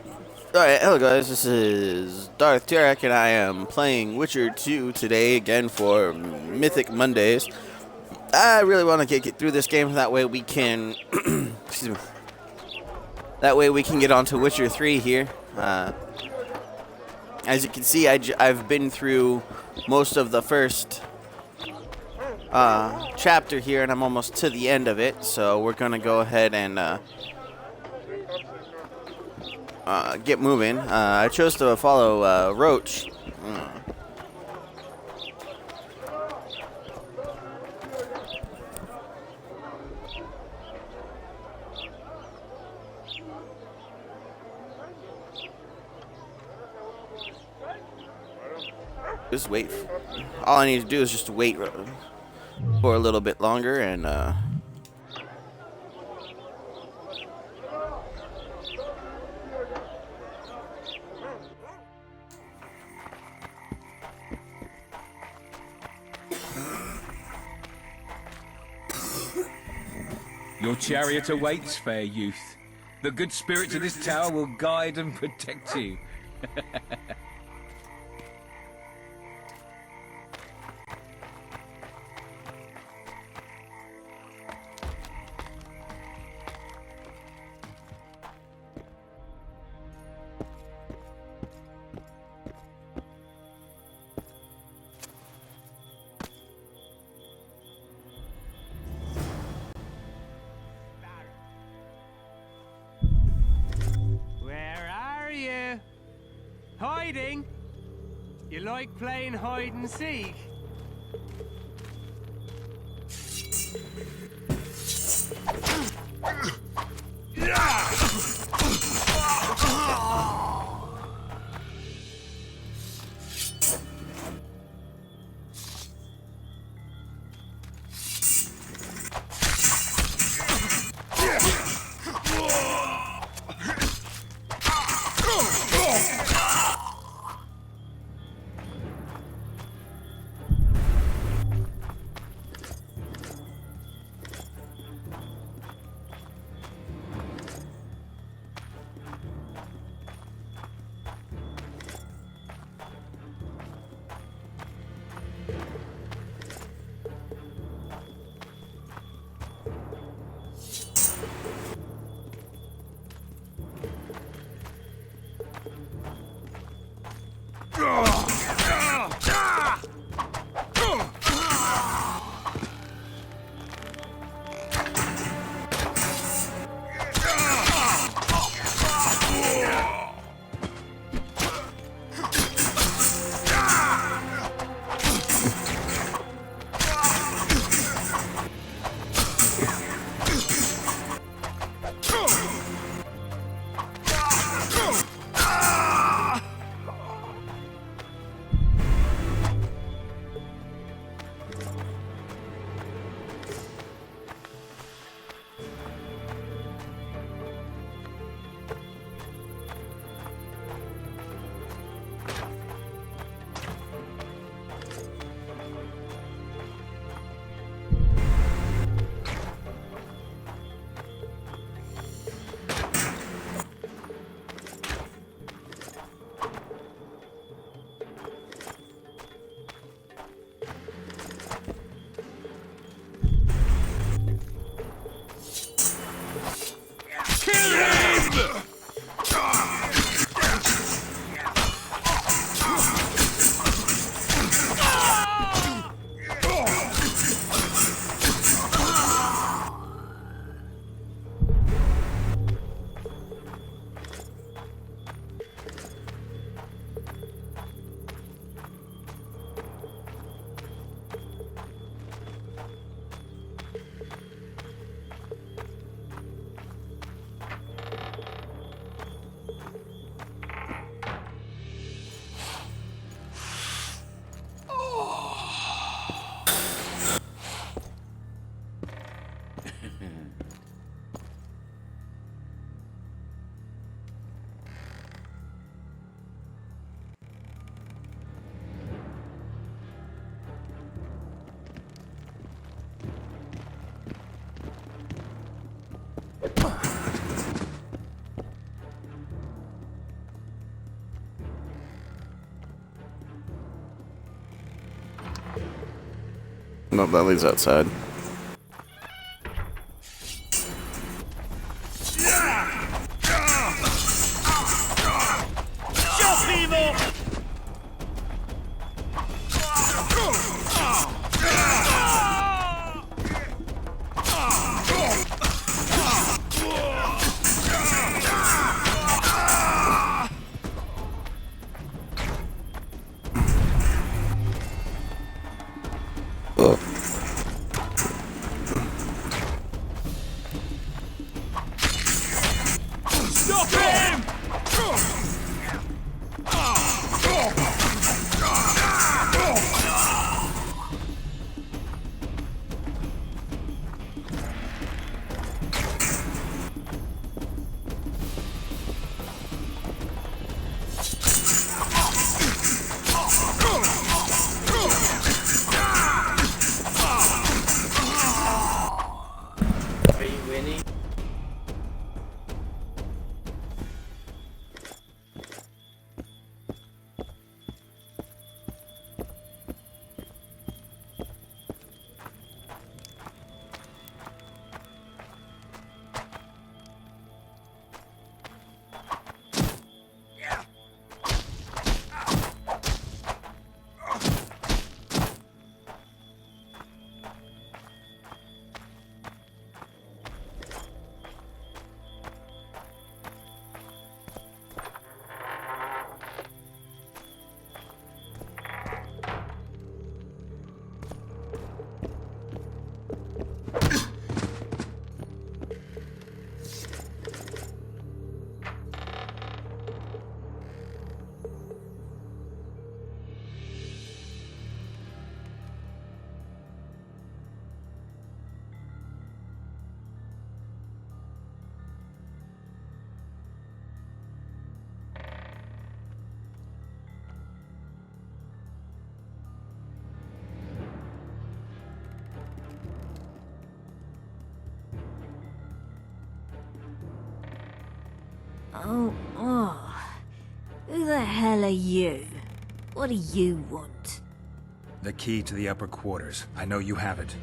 Alright, hello guys, this is Darth Tarek and I am playing Witcher 2 today again for Mythic Mondays. I really want to get through this game, that way we can, excuse me, that way we can get on to Witcher 3 here. As you can see, I've been through most of the first chapter here and I'm almost to the end of it, so we're going to go ahead and get moving. I chose to follow Roach. Just wait. All I need to do is just wait for a little bit longer and Your chariot awaits, fair youth. The good spirits of this tower will guide and protect you. Where are you? Hiding? You like playing hide and seek? No, that leads outside. Stop him! Are you winning? Oh. Who the hell are you? What do you want? The key to the upper quarters. I know you have it.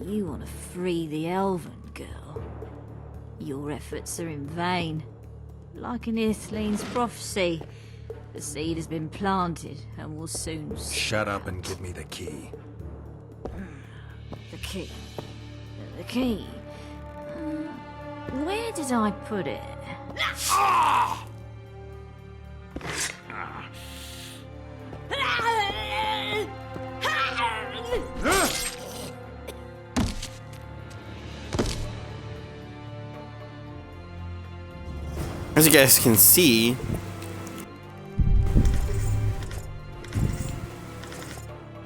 You want to free the elven girl. Your efforts are in vain. Like in Ithleen's prophecy, the seed has been planted and will soon... Shut up and give me the key. The key. The key. Where did I put it? As you guys can see,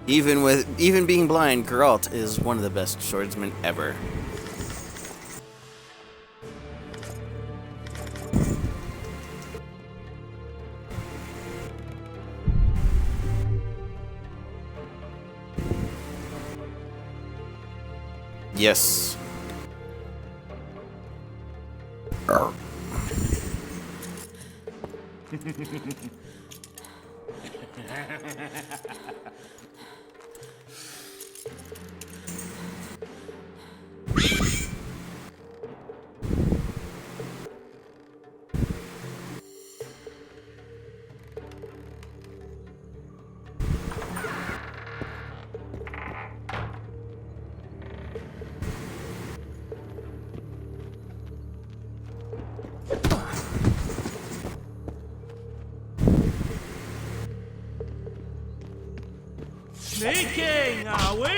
even being blind, Geralt is one of the best swordsmen ever. Yes. Sneaking, are we?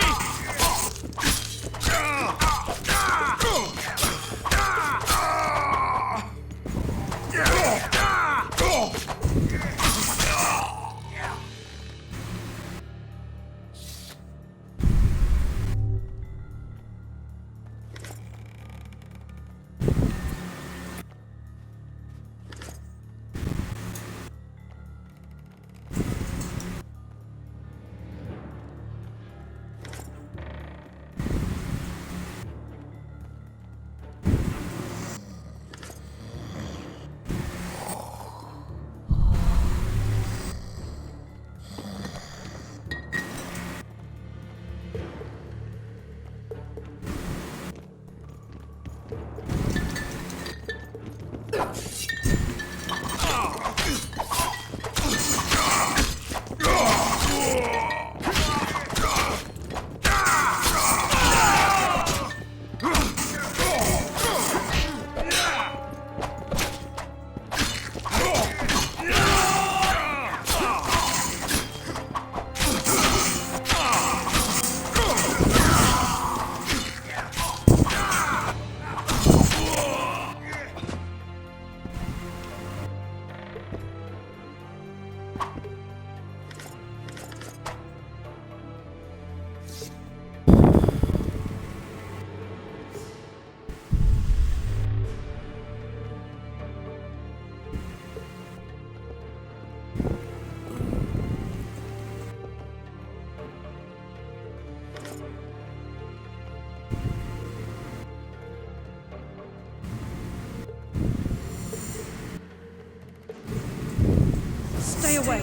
Stay away.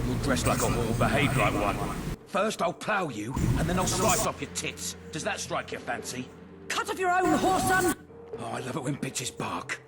You're dressed like a whore, behave like one. First I'll plough you, and then I'll slice off your tits. Does that strike your fancy? Cut off your own, whoreson! Oh, I love it when bitches bark.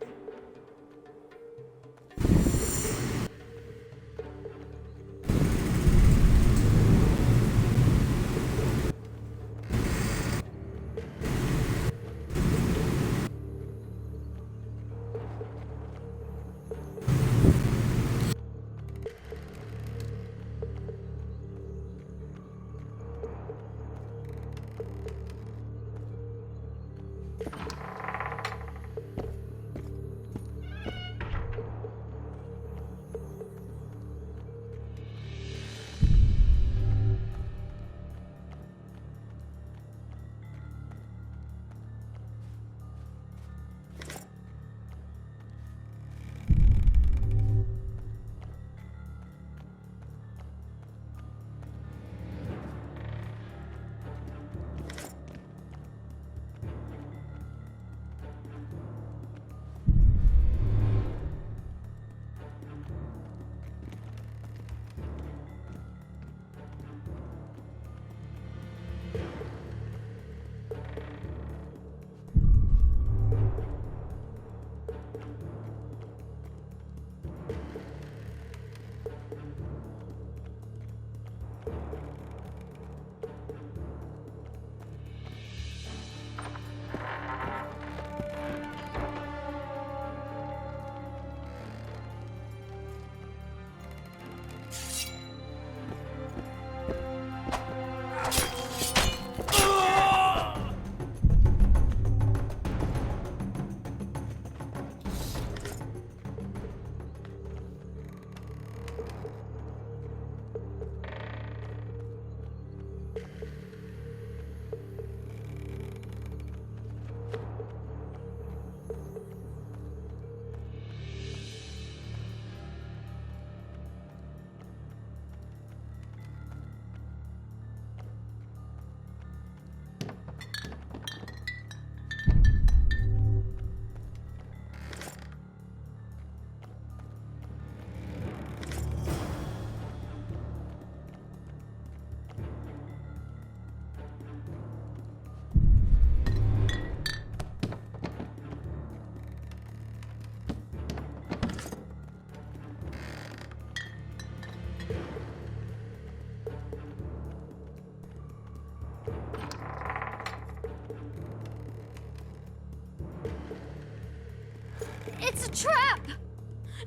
It's a trap!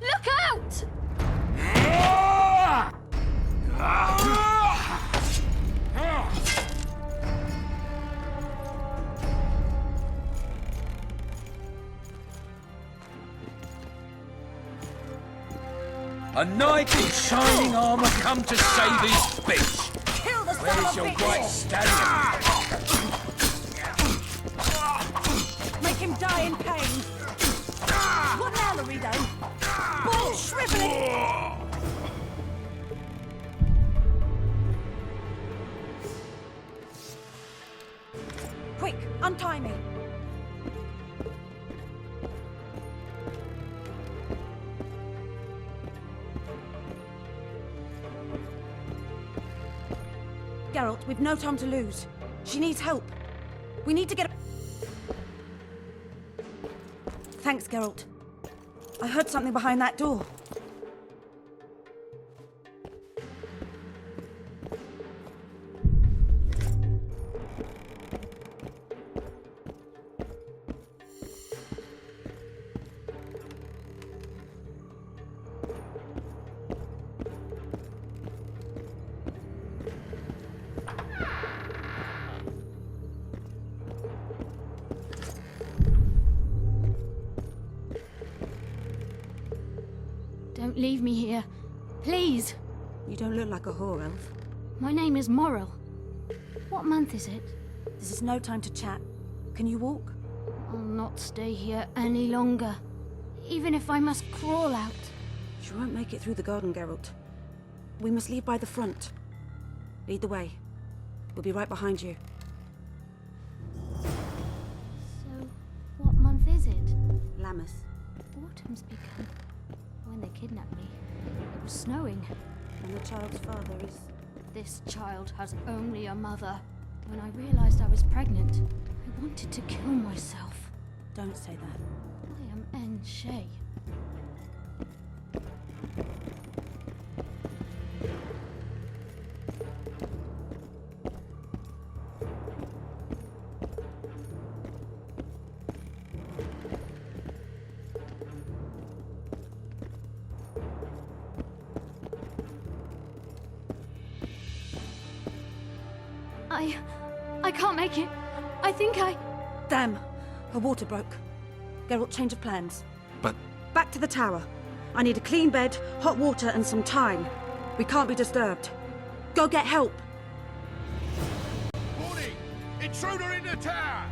Look out! A knight in shining armor come to save his bitch. Kill the son Where's of your a white bitch! stallion? Make him die in pain. What now, Laredo? Bull shriveling! Quick, untie me. Geralt, we've no time to lose. She needs help. We need to get... Thanks, Geralt. I heard something behind that door. Don't leave me here. Please. You don't look like a whore, Elf. My name is Morrill. What month is it? This is no time to chat. Can you walk? I'll not stay here any longer. Even if I must crawl out. You won't make it through the garden, Geralt. We must leave by the front. Lead the way. We'll be right behind you. So, what month is it? Lammas. Autumn's begun. When they kidnapped me, it was snowing. And the child's father is... This child has only a mother. When I realized I was pregnant, I wanted to kill myself. Don't say that. I am N. Shay. I can't make it. I think I... Damn! Her water broke. Geralt, change of plans. But... Back to the tower. I need a clean bed, hot water, and some time. We can't be disturbed. Go get help! Warning! Intruder in the tower!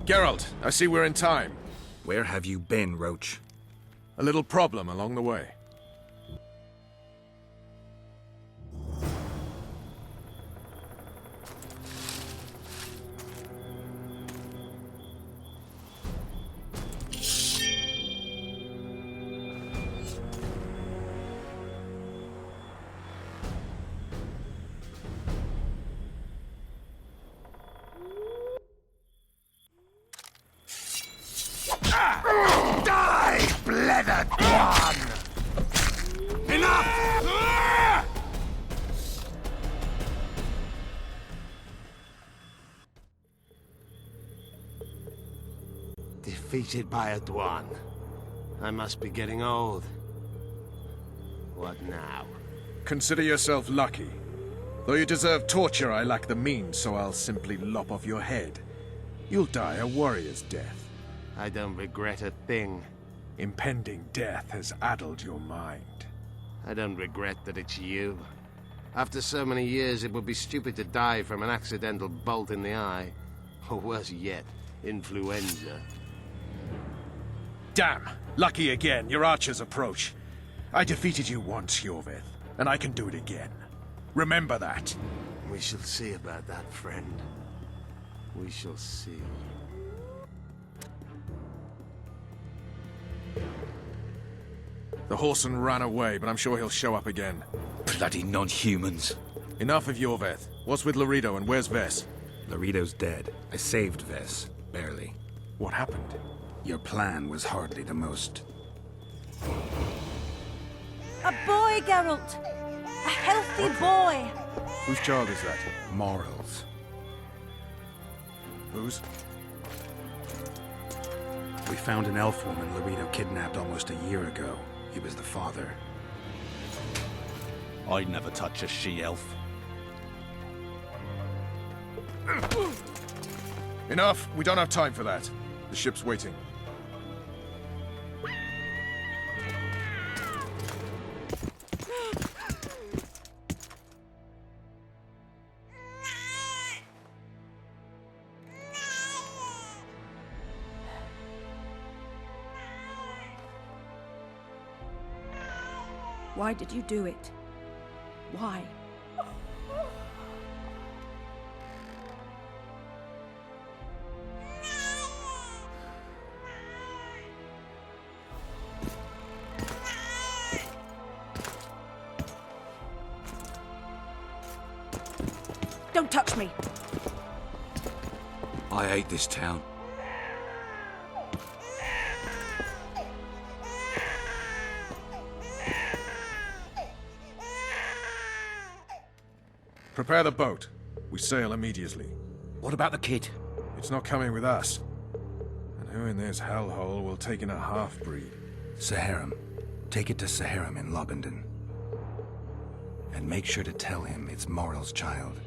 Geralt, I see we're in time. Where have you been, Roach? A little problem along the way. Die, blethered one! Enough! Defeated by a Dwan. I must be getting old. What now? Consider yourself lucky. Though you deserve torture, I lack the means, so I'll simply lop off your head. You'll die a warrior's death. I don't regret a thing. Impending death has addled your mind. I don't regret that it's you. After so many years, it would be stupid to die from an accidental bolt in the eye. Or worse yet, influenza. Damn! Lucky again, your archers approach. I defeated you once, Yorvith, and I can do it again. Remember that. We shall see about that, friend. We shall see. The horseman ran away, but I'm sure he'll show up again. Bloody non-humans. Enough of Yorvith. What's with Laredo and where's Vess? Laredo's dead. I saved Vess. Barely. What happened? Your plan was hardly the most... A boy, Geralt! A healthy boy! Whose child is that? morals. Whose? We found an elf woman Laredo kidnapped almost a year ago. He was the father. I'd never touch a she-elf. Enough! We don't have time for that. The ship's waiting. Why did you do it? Why? Don't touch me! I hate this town. Prepare the boat. We sail immediately. What about the kid? It's not coming with us. And who in this hellhole will take in a half-breed? Saharim. Take it to Saharim in Lobendon. And make sure to tell him it's Morrel's child.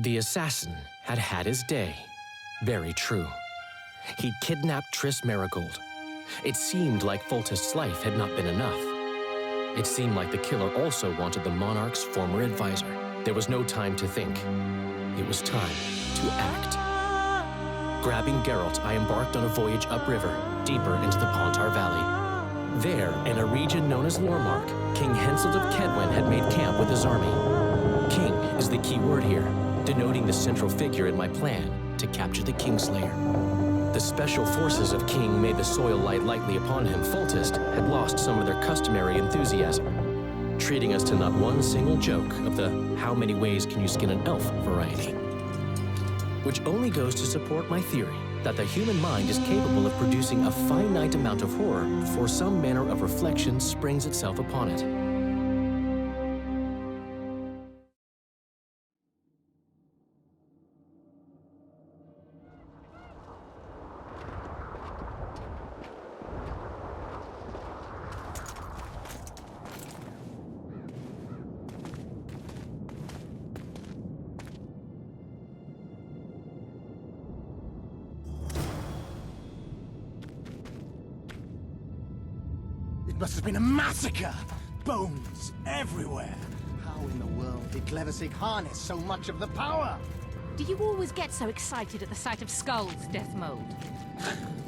The assassin had had his day. Very true. He'd kidnapped Triss Marigold. It seemed like Foltest's life had not been enough. It seemed like the killer also wanted the monarch's former advisor. There was no time to think. It was time to act. Grabbing Geralt, I embarked on a voyage upriver, deeper into the Pontar Valley. There, in a region known as Lormark, King Henselt of Kedwen had made camp with his army. King is the key word here, denoting the central figure in my plan to capture the Kingslayer. The special forces of King made the soil lie lightly upon him. Foltest had lost some of their customary enthusiasm, treating us to not one single joke of the how many ways can you skin an elf variety. Which only goes to support my theory that the human mind is capable of producing a finite amount of horror before some manner of reflection springs itself upon it. Must have been a massacre! Bones everywhere! How in the world did Glevissig harness so much of the power? Do you always get so excited at the sight of skulls, Death Mold?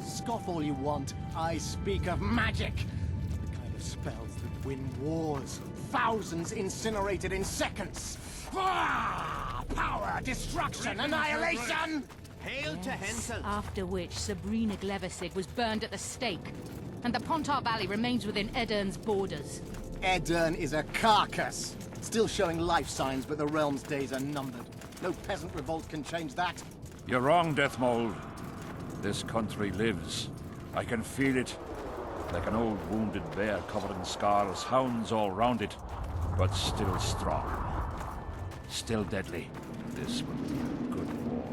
Scoff all you want. I speak of magic! The kind of spells that win wars. Thousands incinerated in seconds! Ah! Power, destruction, annihilation! Hail to Henselt! After which Sabrina Glevissig was burned at the stake. And the Pontar Valley remains within Edern's borders. Edern is a carcass. Still showing life signs, but the realm's days are numbered. No peasant revolt can change that. You're wrong, Deathmold. This country lives. I can feel it. Like an old wounded bear covered in scars, hounds all round it, but still strong. Still deadly. This will be a good war.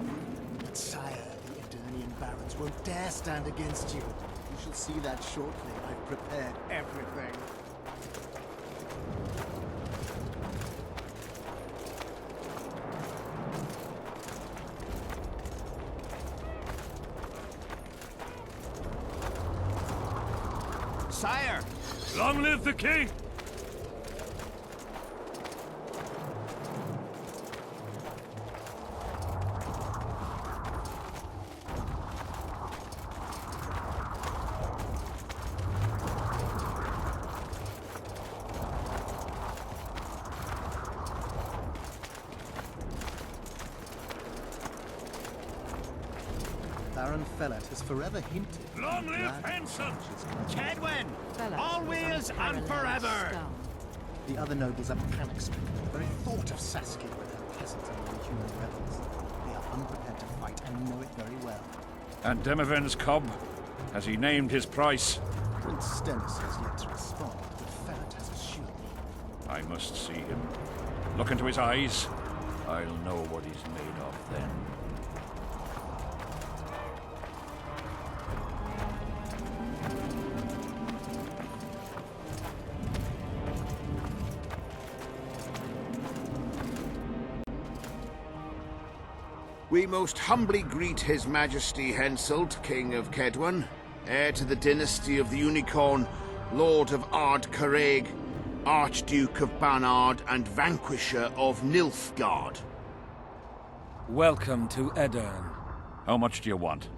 But sire, the Edernian barons won't dare stand against you. You shall see that shortly. I've prepared everything. Sire! Long live the king! Baron Fellat has forever hinted. Long live Henselt! Kedwen! Always and forever! The other nobles are panic-stricken at the very thought of Saskia with her peasants and her human rebels. They are unprepared to fight and know it very well. And Demiven's cub? Has he named his price? Prince Stennis has yet to respond, but Fellat has assured me. I must see him. Look into his eyes. I'll know what he's made of then. We most humbly greet His Majesty Henselt, King of Kedwen, heir to the dynasty of the Unicorn, Lord of Ard-Carreg, Archduke of Banard, and Vanquisher of Nilfgaard. Welcome to Edirn. How much do you want?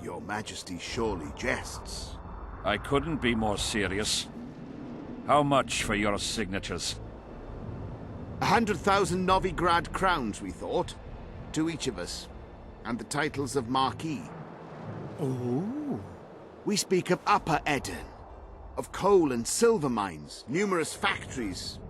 Your Majesty surely jests. I couldn't be more serious. How much for your signatures? 100,000 Novigrad crowns, we thought. To each of us. And the titles of Marquis. Ooh. We speak of Upper Edirn. Of coal and silver mines, numerous factories.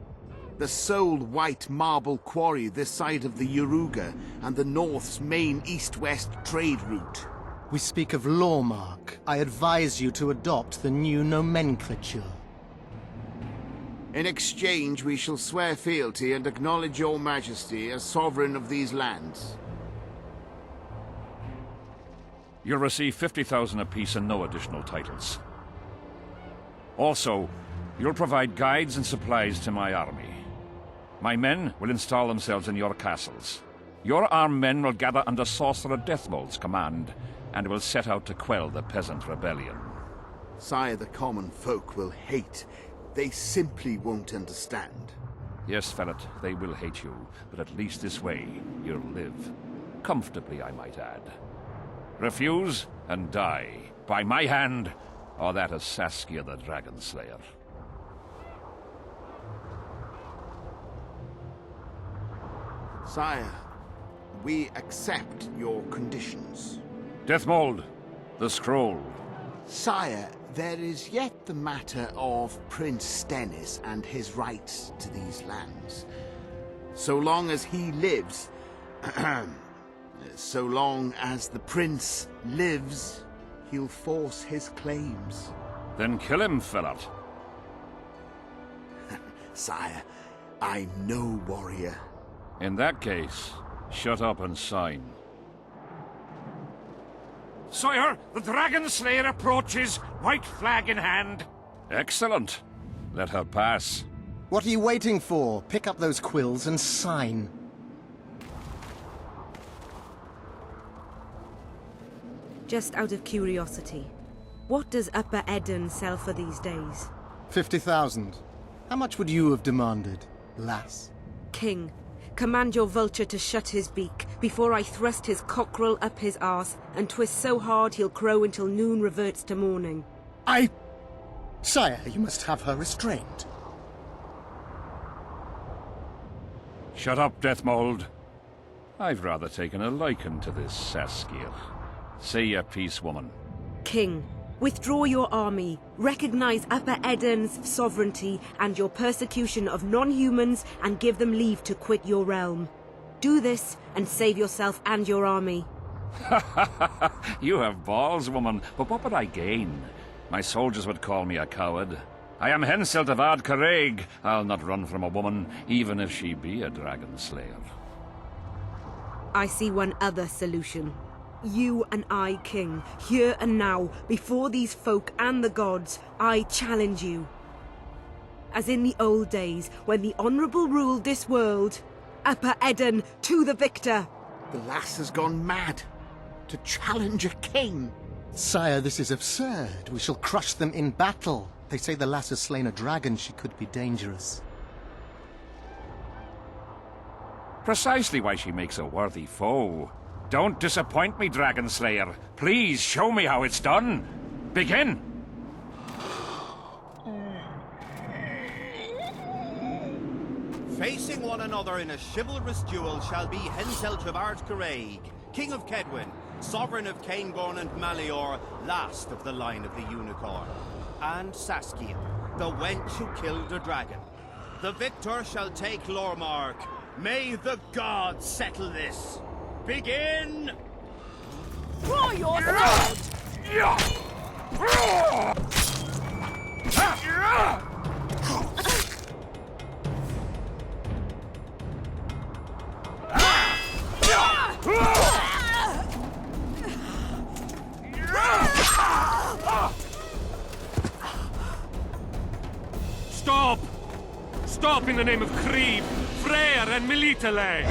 The sole white marble quarry this side of the Yaruga, and the North's main east-west trade route. We speak of Lawmark. I advise you to adopt the new nomenclature. In exchange, we shall swear fealty and acknowledge your majesty as sovereign of these lands. You'll receive 50,000 apiece and no additional titles. Also, you'll provide guides and supplies to my army. My men will install themselves in your castles. Your armed men will gather under Sorcerer Deathmold's command, and will set out to quell the peasant rebellion. Sire, the common folk will hate. They simply won't understand. Yes, Ferret, they will hate you, but at least this way you'll live. Comfortably, I might add. Refuse and die, by my hand, or that of Saskia the Dragon Slayer. Sire, we accept your conditions. Deathmold, the scroll. Sire, there is yet the matter of Prince Stennis and his rights to these lands. So long as he lives, so long as the prince lives, he'll force his claims. Then kill him, Ferret. Sire, I'm no warrior. In that case, shut up and sign. Sire, the Dragon Slayer approaches, white flag in hand. Excellent. Let her pass. What are you waiting for? Pick up those quills and sign. Just out of curiosity, what does Upper Edirn sell for these days? 50,000. How much would you have demanded, lass? King, command your vulture to shut his beak before I thrust his cockerel up his arse and twist so hard he'll crow until noon reverts to morning. Sire, you must have her restrained. Shut up, Deathmold. I've rather taken a liking to this Saskia. Say your piece, woman. King, withdraw your army, recognize Upper Edirn's sovereignty and your persecution of non-humans, and give them leave to quit your realm. Do this and save yourself and your army. You have balls, woman, but what would I gain? My soldiers would call me a coward. I am Henselt of Ard-Carreg. I'll not run from a woman, even if she be a dragon slayer. I see one other solution. You and I, King, here and now, before these folk and the gods, I challenge you. As in the old days, when the Honourable ruled this world, Upper Edirn to the victor! The lass has gone mad. To challenge a king. Sire, this is absurd. We shall crush them in battle. They say the lass has slain a dragon. She could be dangerous. Precisely why she makes a worthy foe. Don't disappoint me, Dragon Slayer. Please show me how it's done. Begin! Facing one another in a chivalrous duel shall be Henselt of Ard-Carreg, King of Kedwen, Sovereign of Caingorn and Malior, last of the line of the Unicorn, and Saskia, the wench who killed a dragon. The victor shall take Lormark. May the gods settle this. Begin! Draw your sword! Stop! Stop in the name of Krieg, Freyr and Militale!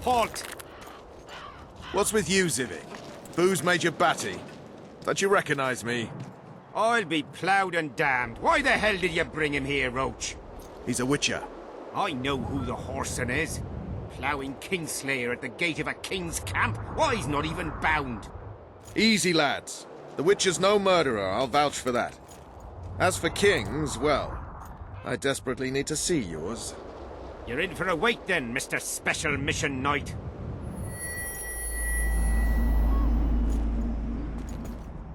Halt! What's with you, Zivik? Booze Major Batty? Don't you recognize me? I'll be ploughed and damned. Why the hell did you bring him here, Roach? He's a witcher. I know who the whoreson is. Ploughing Kingslayer at the gate of a king's camp? Why, he's not even bound. Easy, lads. The witcher's no murderer, I'll vouch for that. As for kings, well, I desperately need to see yours. You're in for a wait then, Mr. Special Mission Knight.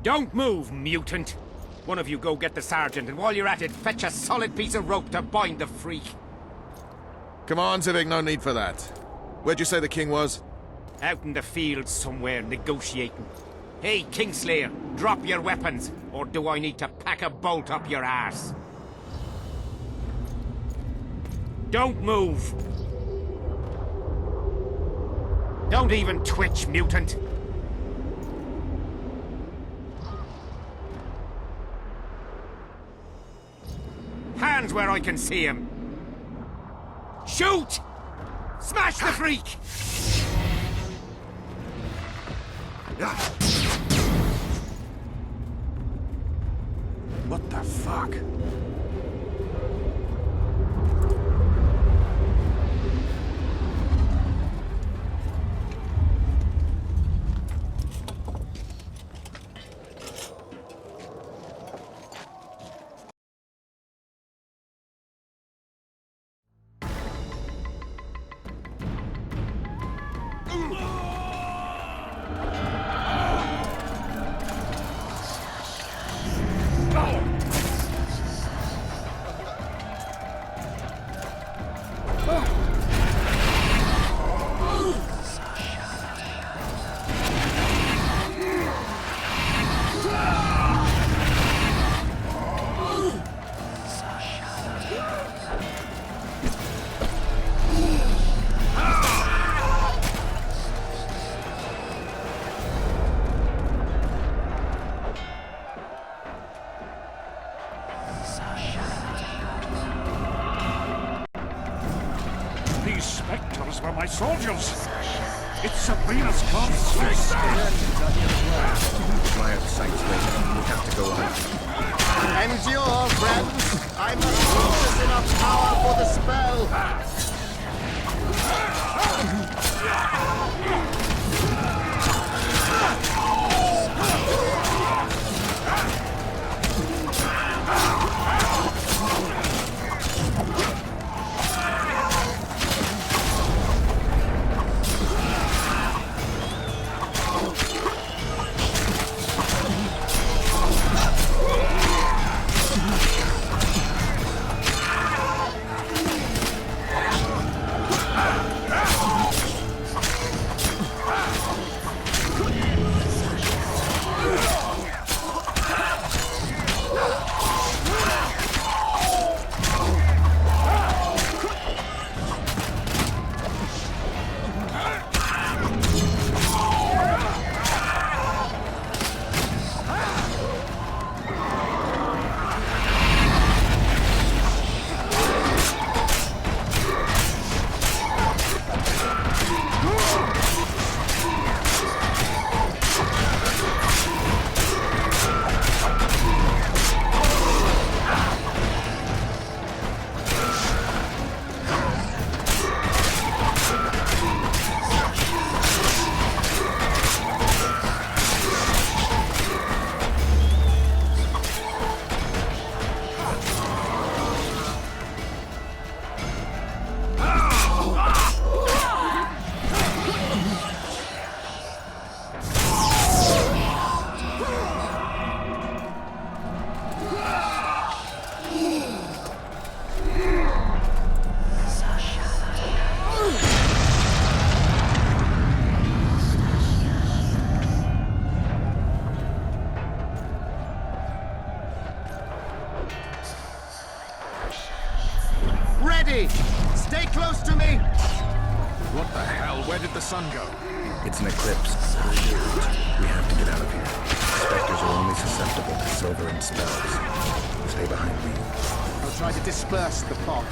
Don't move, mutant! One of you go get the sergeant, and while you're at it, fetch a solid piece of rope to bind the freak. Come on, Zivik, no need for that. Where'd you say the king was? Out in the field somewhere, negotiating. Hey, Kingslayer, drop your weapons, or do I need to pack a bolt up your arse? Don't move! Don't even twitch, mutant! Hands where I can see him! Shoot! Smash the freak! What the fuck? These specters were my soldiers. It's Sabrina's corpse. My sights later. We have to go on. Endure, friends! I must possess enough power for the spell! Ready! Stay close to me! What the hell? Where did the sun go? It's an eclipse. We have to get out of here. Spectres are only susceptible to silver and spells. Stay behind me. I'll try to disperse the fog.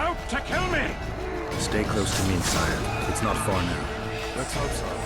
out to kill me! Stay close to me, sire. It's not far now. Let's hope so.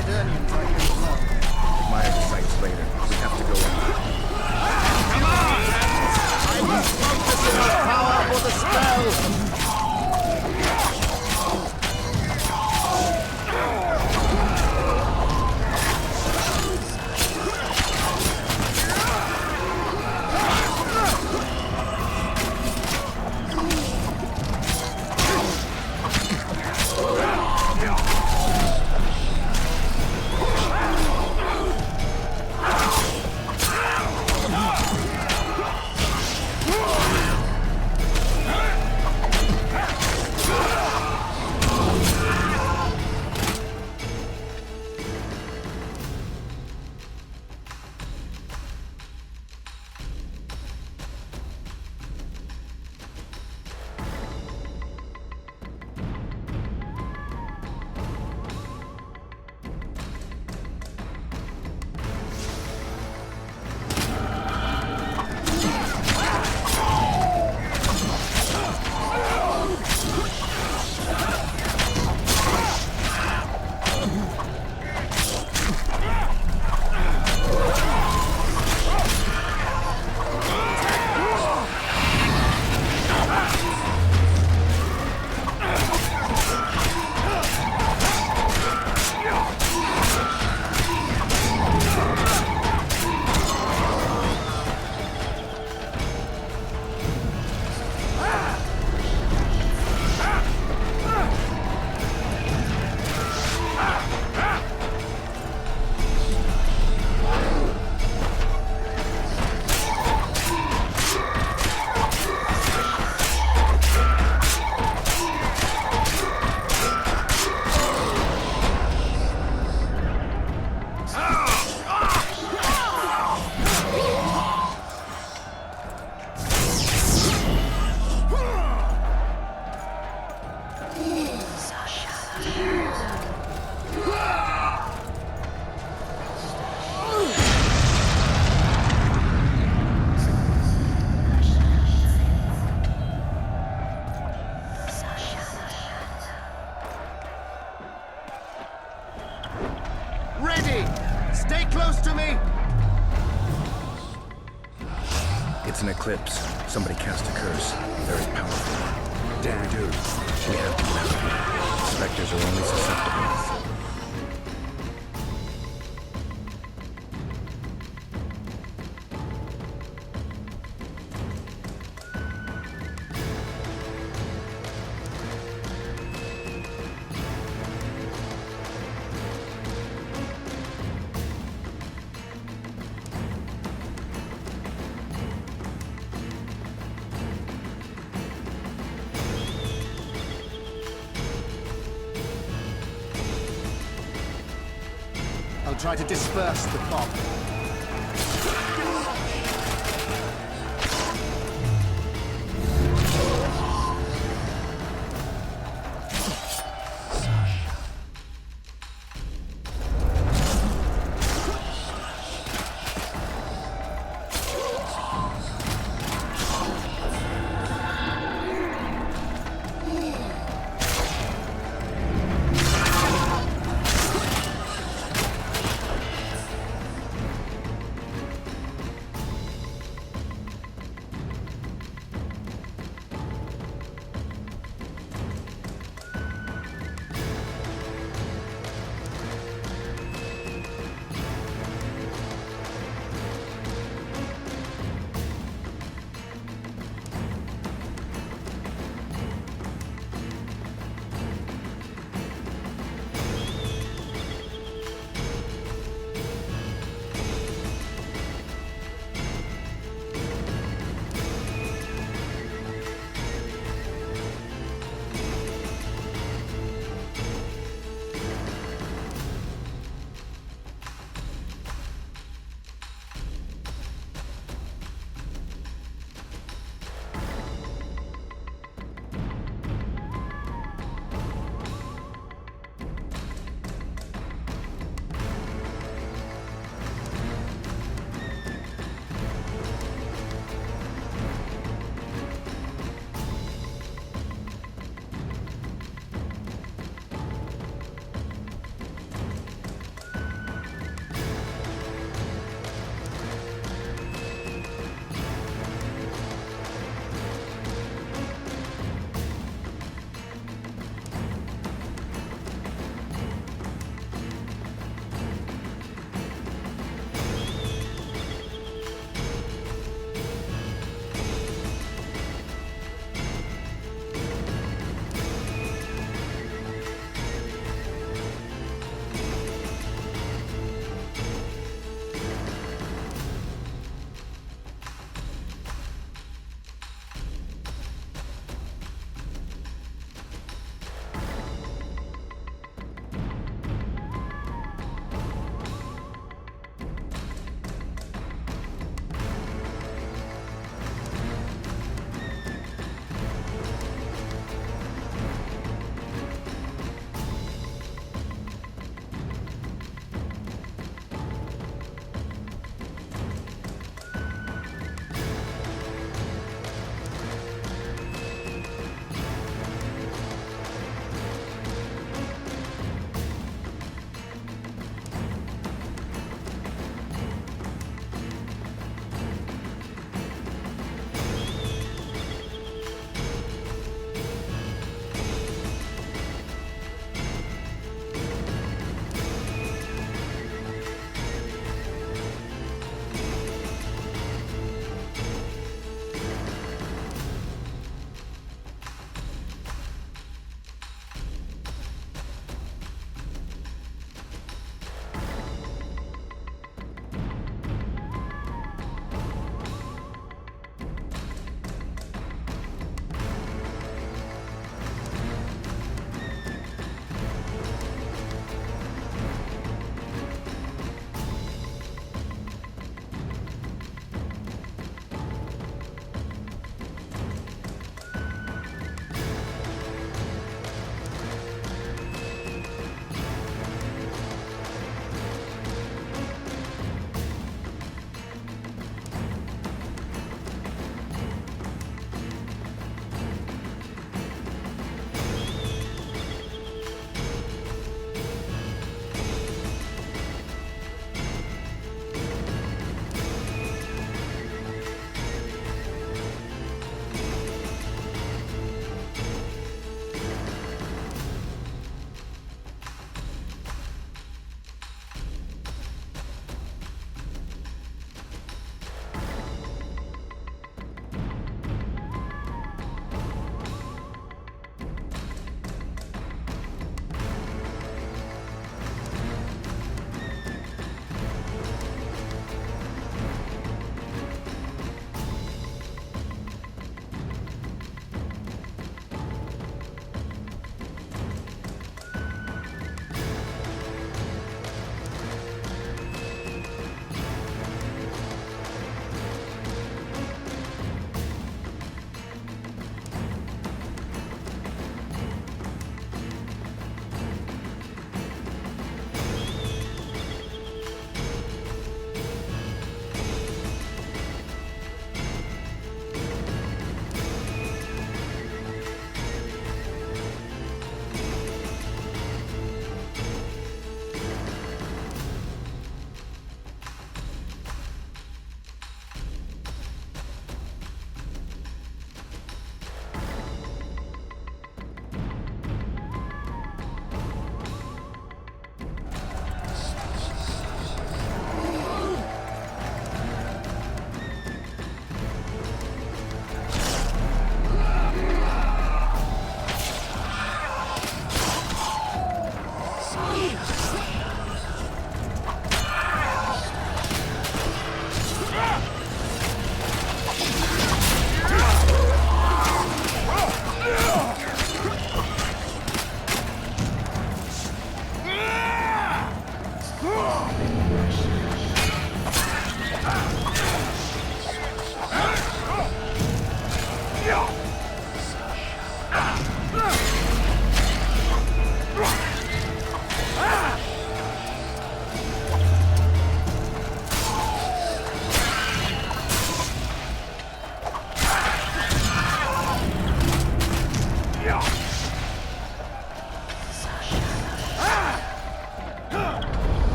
Eternians are here as well. Admire the sights later. We have to go on. Come on! I must focus enough power for the spell! Stay close to me! It's an eclipse. Somebody cast a curse. Very powerful. Damn, dude. We have to get out of here. Spectres are only susceptible. I'll try to disperse the fog.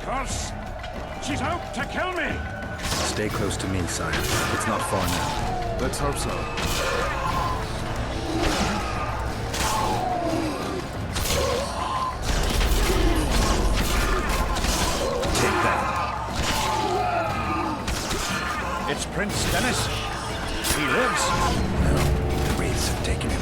curse! She's out to kill me! Stay close to me, sire. It's not far now. Let's hope so. Take that. It's Prince Dennis. He lives. No, the wraiths have taken him.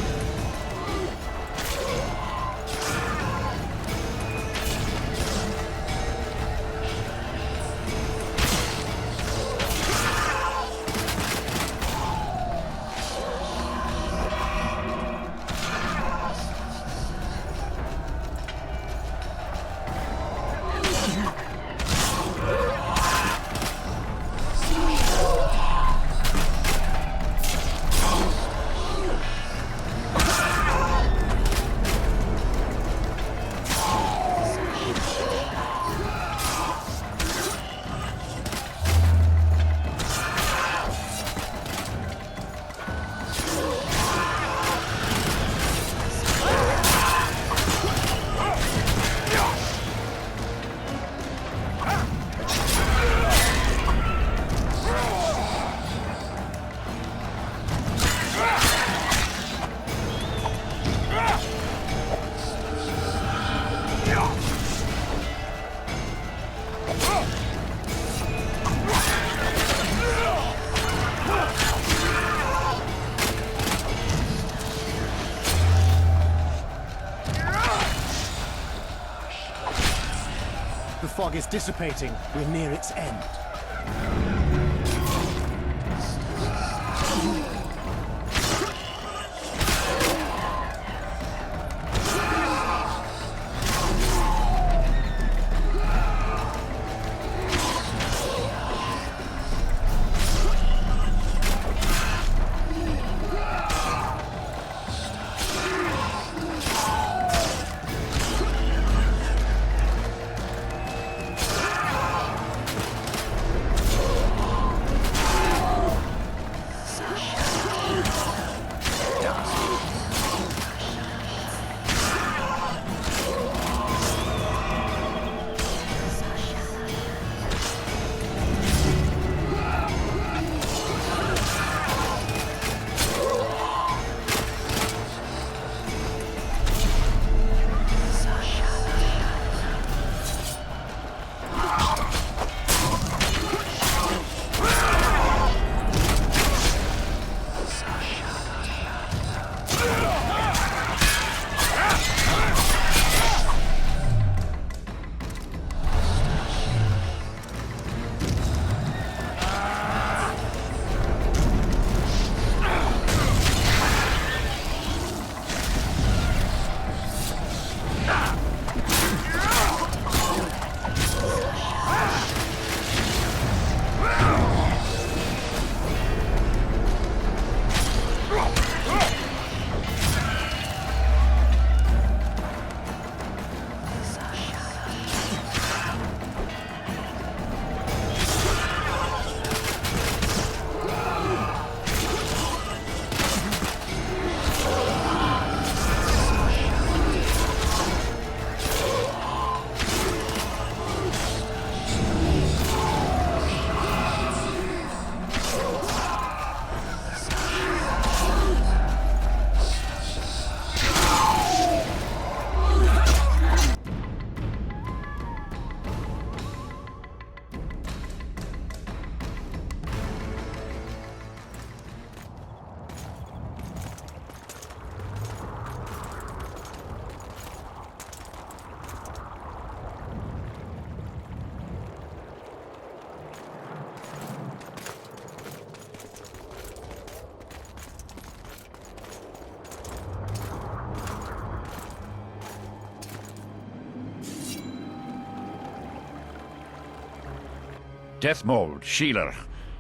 The fog is dissipating. We're near its end. Deathmold, Sheeler,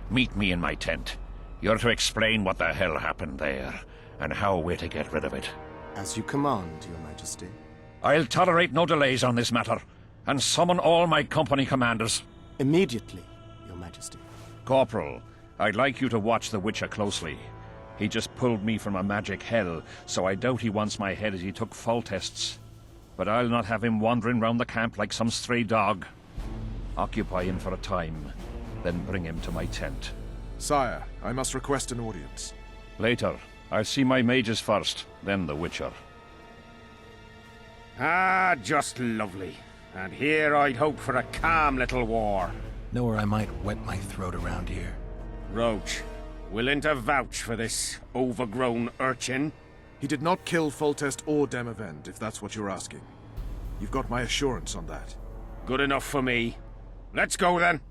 meet me in my tent. You're to explain what the hell happened there, and how we're to get rid of it. As you command, Your Majesty. I'll tolerate no delays on this matter, and summon all my company commanders. Immediately, Your Majesty. Corporal, I'd like you to watch the Witcher closely. He just pulled me from a magic hell, so I doubt he wants my head as he took fall tests. But I'll not have him wandering round the camp like some stray dog. Occupy him for a time, then bring him to my tent. Sire, I must request an audience. Later. I'll see my mages first, then the Witcher. Ah, just lovely. And here I'd hope for a calm little war. Know where I might wet my throat around here? Roach, willing to vouch for this overgrown urchin? He did not kill Foltest or Demavend, if that's what you're asking. You've got my assurance on that. Good enough for me. Let's go then.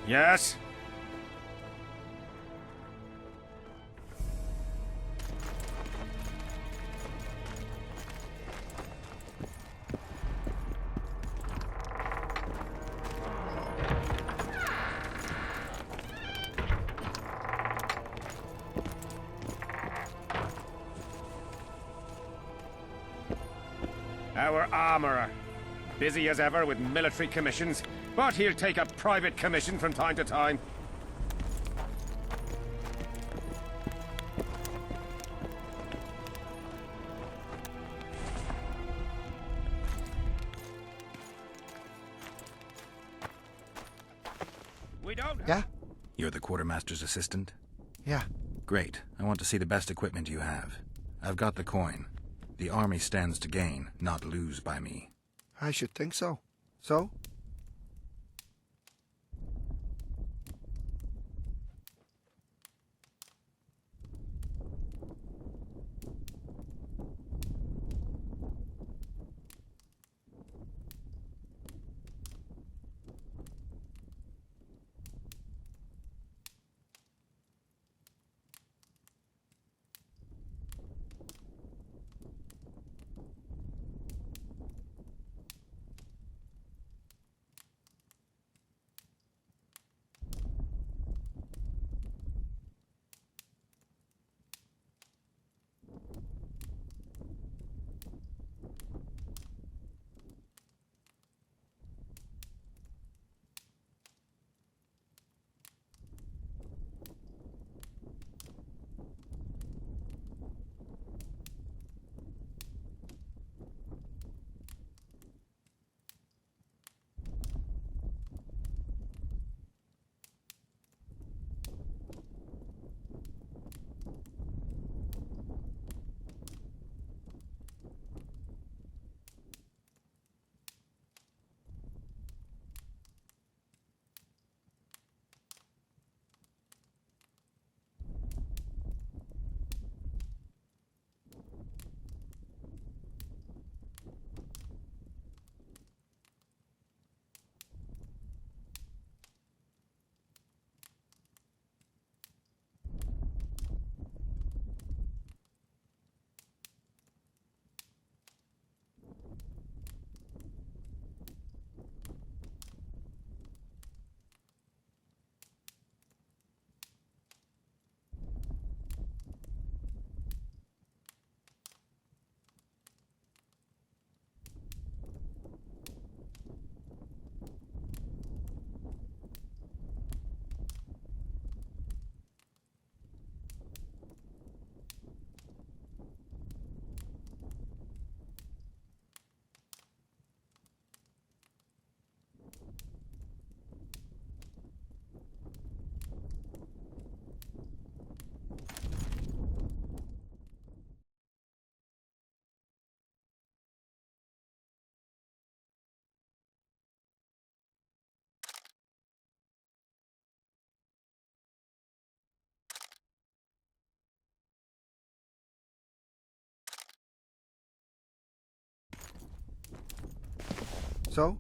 Yes? Our armorer. Busy as ever with military commissions, but he'll take a private commission from time to time. We don't... Yeah? You're the quartermaster's assistant? Yeah. Great. I want to see the best equipment you have. I've got the coin. The army stands to gain, not lose by me. I should think so. So? So?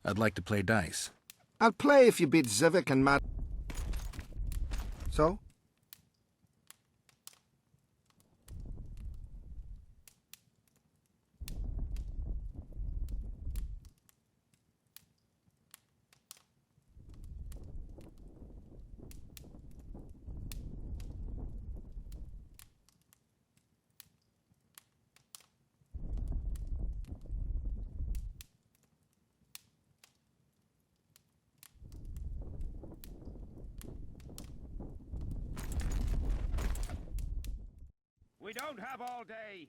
I'd like to play dice. I'll play if you beat Zivik and Matt. So? We don't have all day.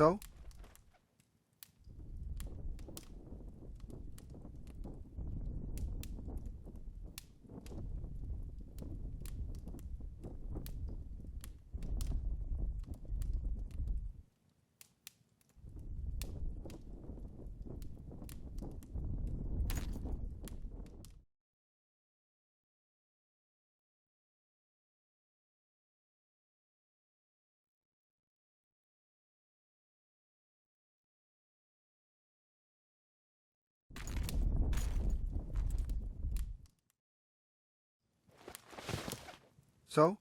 So? So?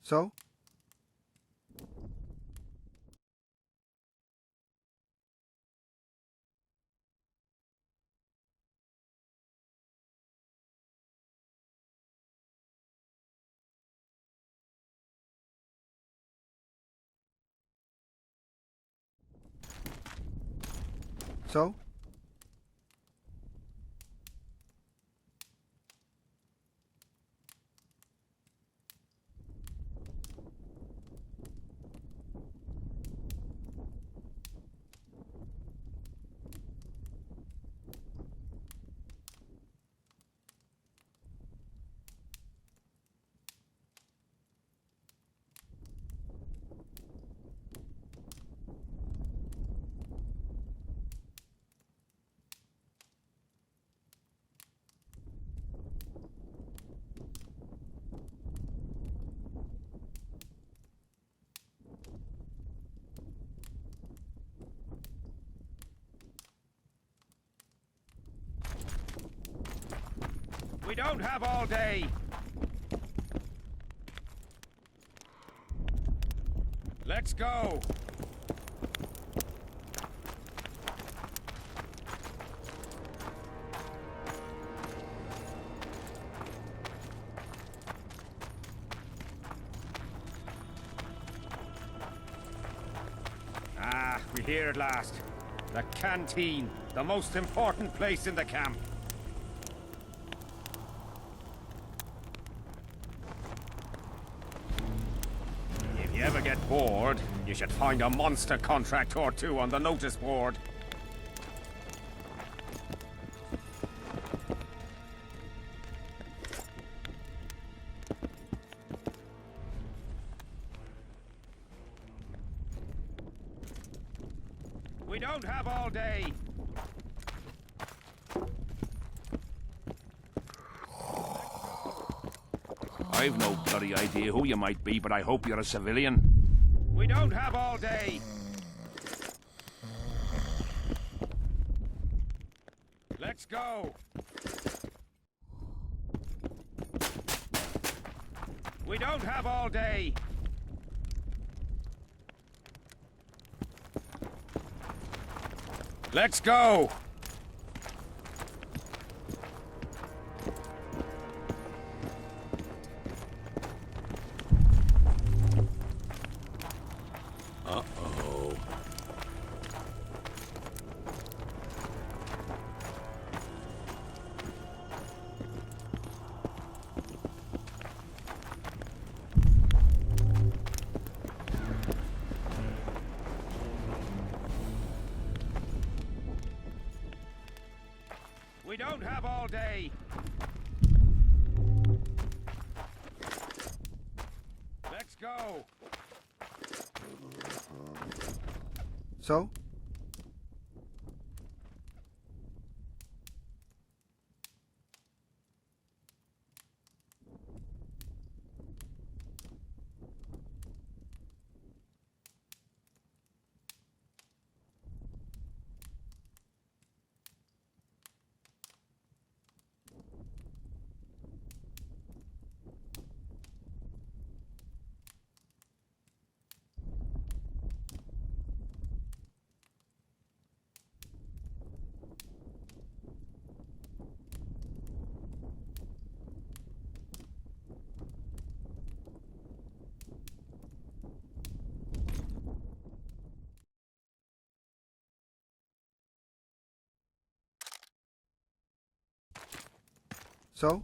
So? So? We don't have all day. Let's go. Ah, we're here at last. The canteen, the most important place in the camp. If you ever get bored, you should find a monster contract or two on the notice board. We don't have all day. I've no bloody idea who you might be, but I hope you're a civilian. We don't have all day. Let's go. We don't have all day. Let's go. Uh-oh. We don't have all day. Let's go. So? So?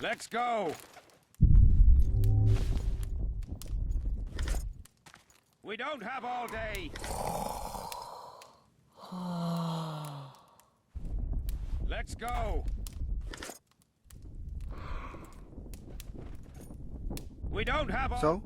Let's go. We don't have all day. Let's go. We don't have all... So?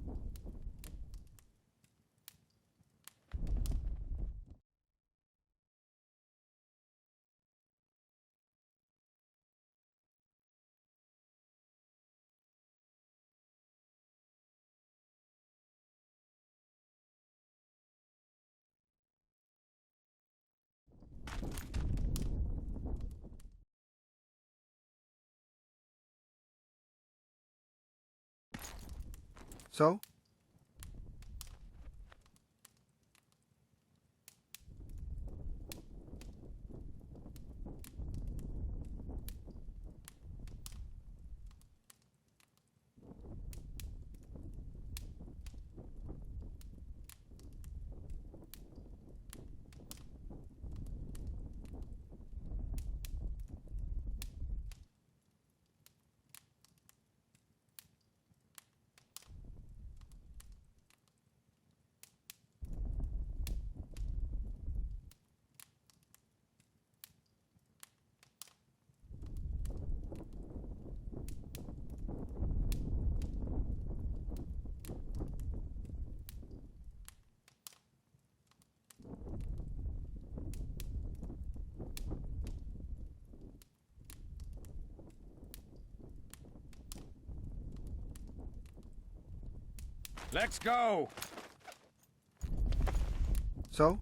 So? Let's go! So?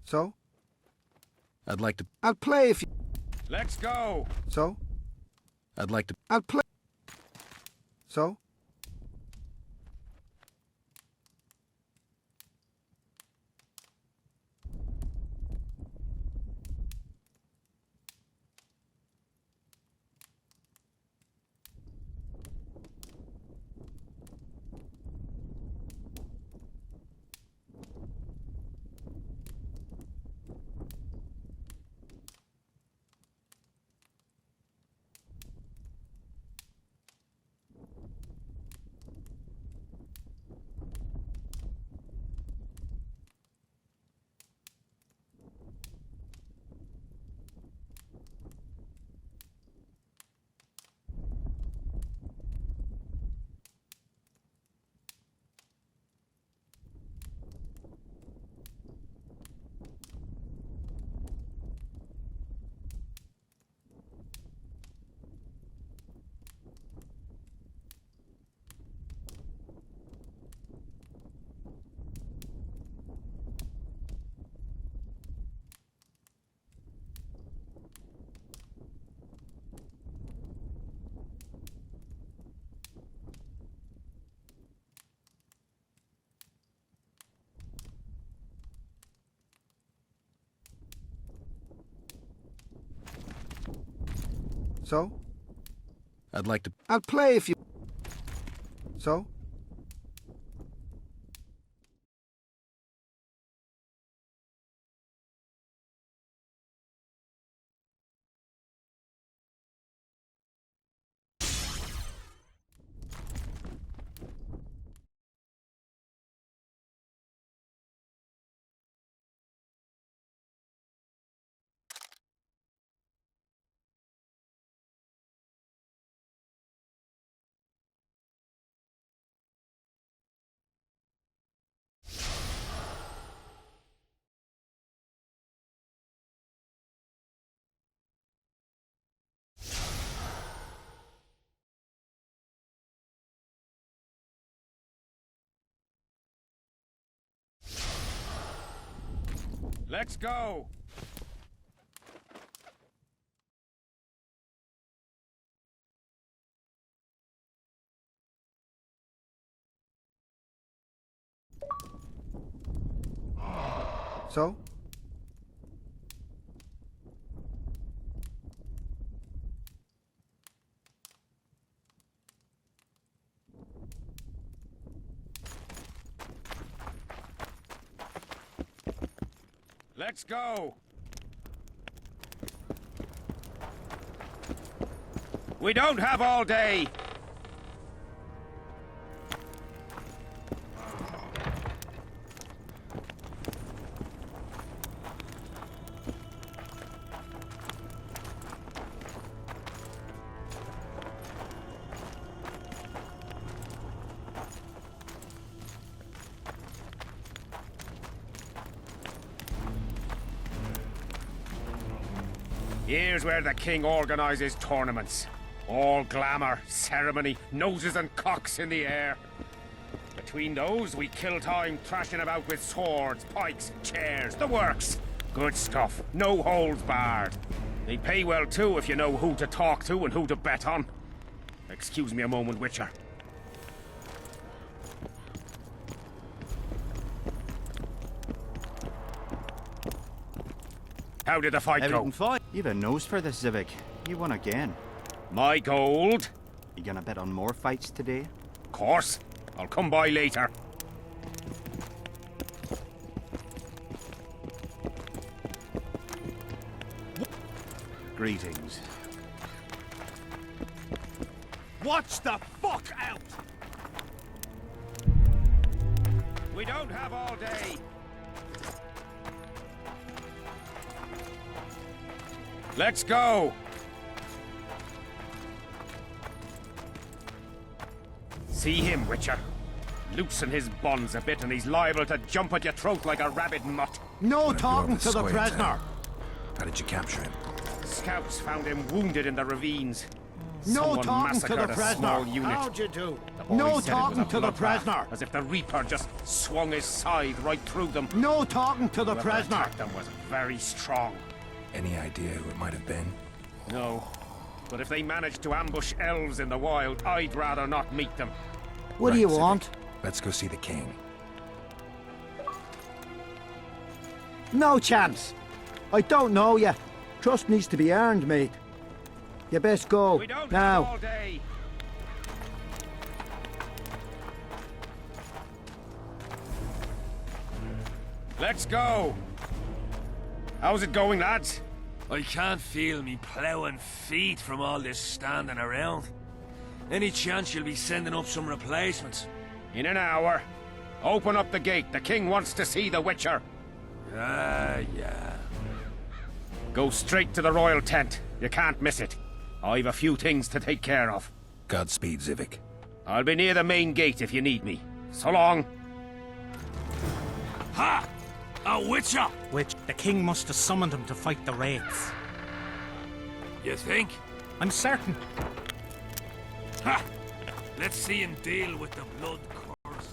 So? I'd like to... I'll play if you... Let's go! So? I'd like to... I'll play... So? So? I'd like to... I'll play if you... So? Let's go! So? Let's go! We don't have all day! Here's where the king organizes tournaments. All glamour, ceremony, noses and cocks in the air. Between those, we kill time thrashing about with swords, pikes, chairs, the works. Good stuff, no holds barred. They pay well too if you know who to talk to and who to bet on. Excuse me a moment, Witcher. How did the fight go? Fine. You've a nose for this, Zivik. You won again. My gold? You gonna bet on more fights today? Of course. I'll come by later. Greetings. Watch the fuck out! We don't have all day. Let's go! See him, Witcher. Loosen his bonds a bit and he's liable to jump at your throat like a rabid mutt. No talking to the prisoner! How did you capture him? Scouts found him wounded in the ravines. No Someone talking to the massacred a small prisoner. unit. How'd you do? The boy No said it talking was a to the bloodbath, prisoner. as if the Reaper just swung his scythe right through them. No talking to the Whoever prisoner. attacked them was very strong. Any idea who it might have been? No. But if they managed to ambush elves in the wild, I'd rather not meet them. What do you want? Let's go see the king. No chance. I don't know you. Trust needs to be earned, mate. You best go. We don't now. have all day. Let's go. How's it going, lads? I can't feel me ploughing feet from all this standing around. Any chance you'll be sending up some replacements? In an hour. Open up the gate. The king wants to see the Witcher. Yeah. Go straight to the royal tent. You can't miss it. I've a few things to take care of. Godspeed, Zivik. I'll be near the main gate if you need me. So long. Ha! A Witcher! Which the king must have summoned him to fight the wraiths. You think? I'm certain. Ha! Let's see him deal with the blood curse.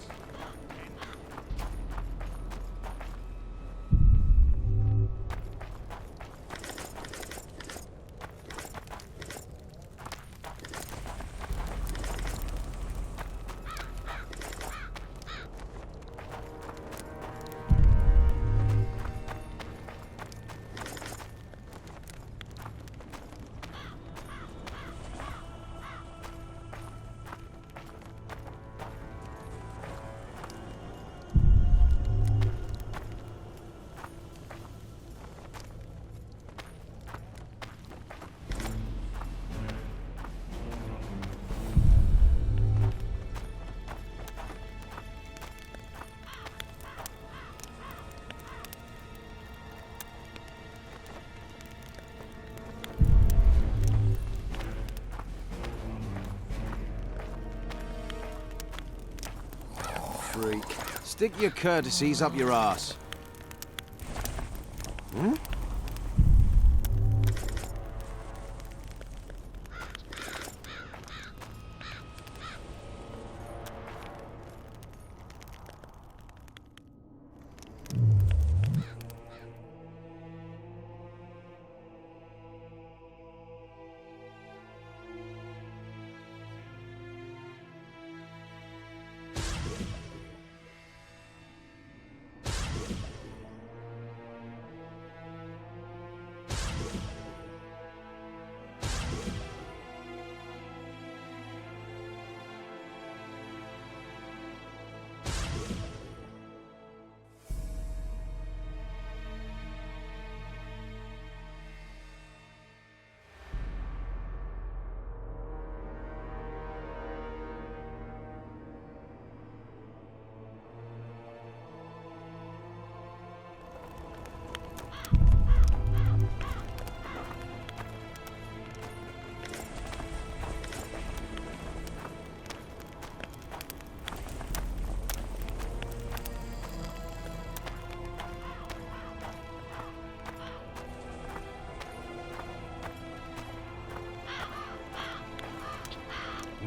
Freak. Stick your courtesies up your ass. Hmm?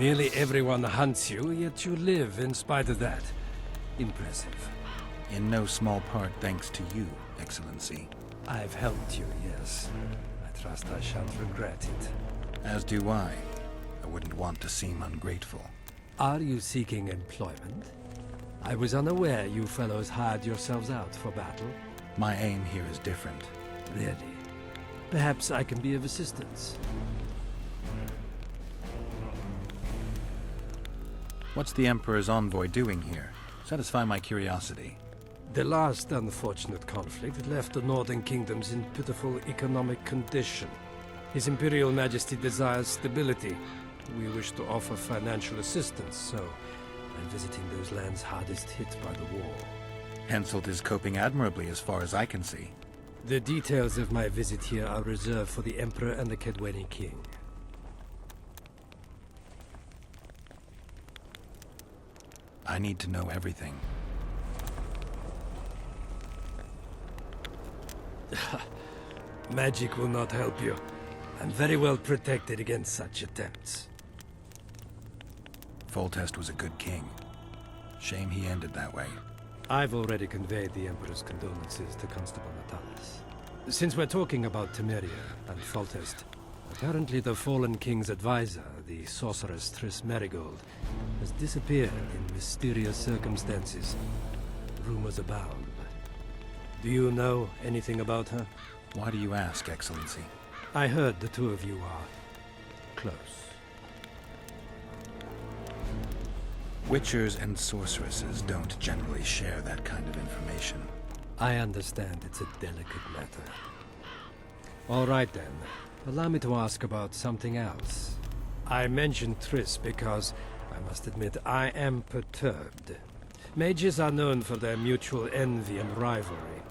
Nearly everyone hunts you, yet you live in spite of that. Impressive. In no small part thanks to you, Excellency. I've helped you, yes. I trust I shan't regret it. As do I. I wouldn't want to seem ungrateful. Are you seeking employment? I was unaware you fellows hired yourselves out for battle. My aim here is different. Really? Perhaps I can be of assistance. What's the Emperor's envoy doing here? Satisfy my curiosity. The last unfortunate conflict left the northern kingdoms in pitiful economic condition. His Imperial Majesty desires stability. We wish to offer financial assistance, so I'm visiting those lands hardest hit by the war. Henselt is coping admirably as far as I can see. The details of my visit here are reserved for the Emperor and the Kedweni King. I need to know everything. Magic will not help you. I'm very well protected against such attempts. Foltest was a good king. Shame he ended that way. I've already conveyed the Emperor's condolences to Constable Natalis. Since we're talking about Temeria and Foltest, apparently the fallen king's advisor, the sorceress Triss Merigold, has disappeared in mysterious circumstances. Rumors abound. Do you know anything about her? Why do you ask, Excellency? I heard the two of you are close. Witchers and sorceresses don't generally share that kind of information. I understand it's a delicate matter. All right then. Allow me to ask about something else. I mentioned Triss because, I must admit, I am perturbed. Mages are known for their mutual envy and rivalry.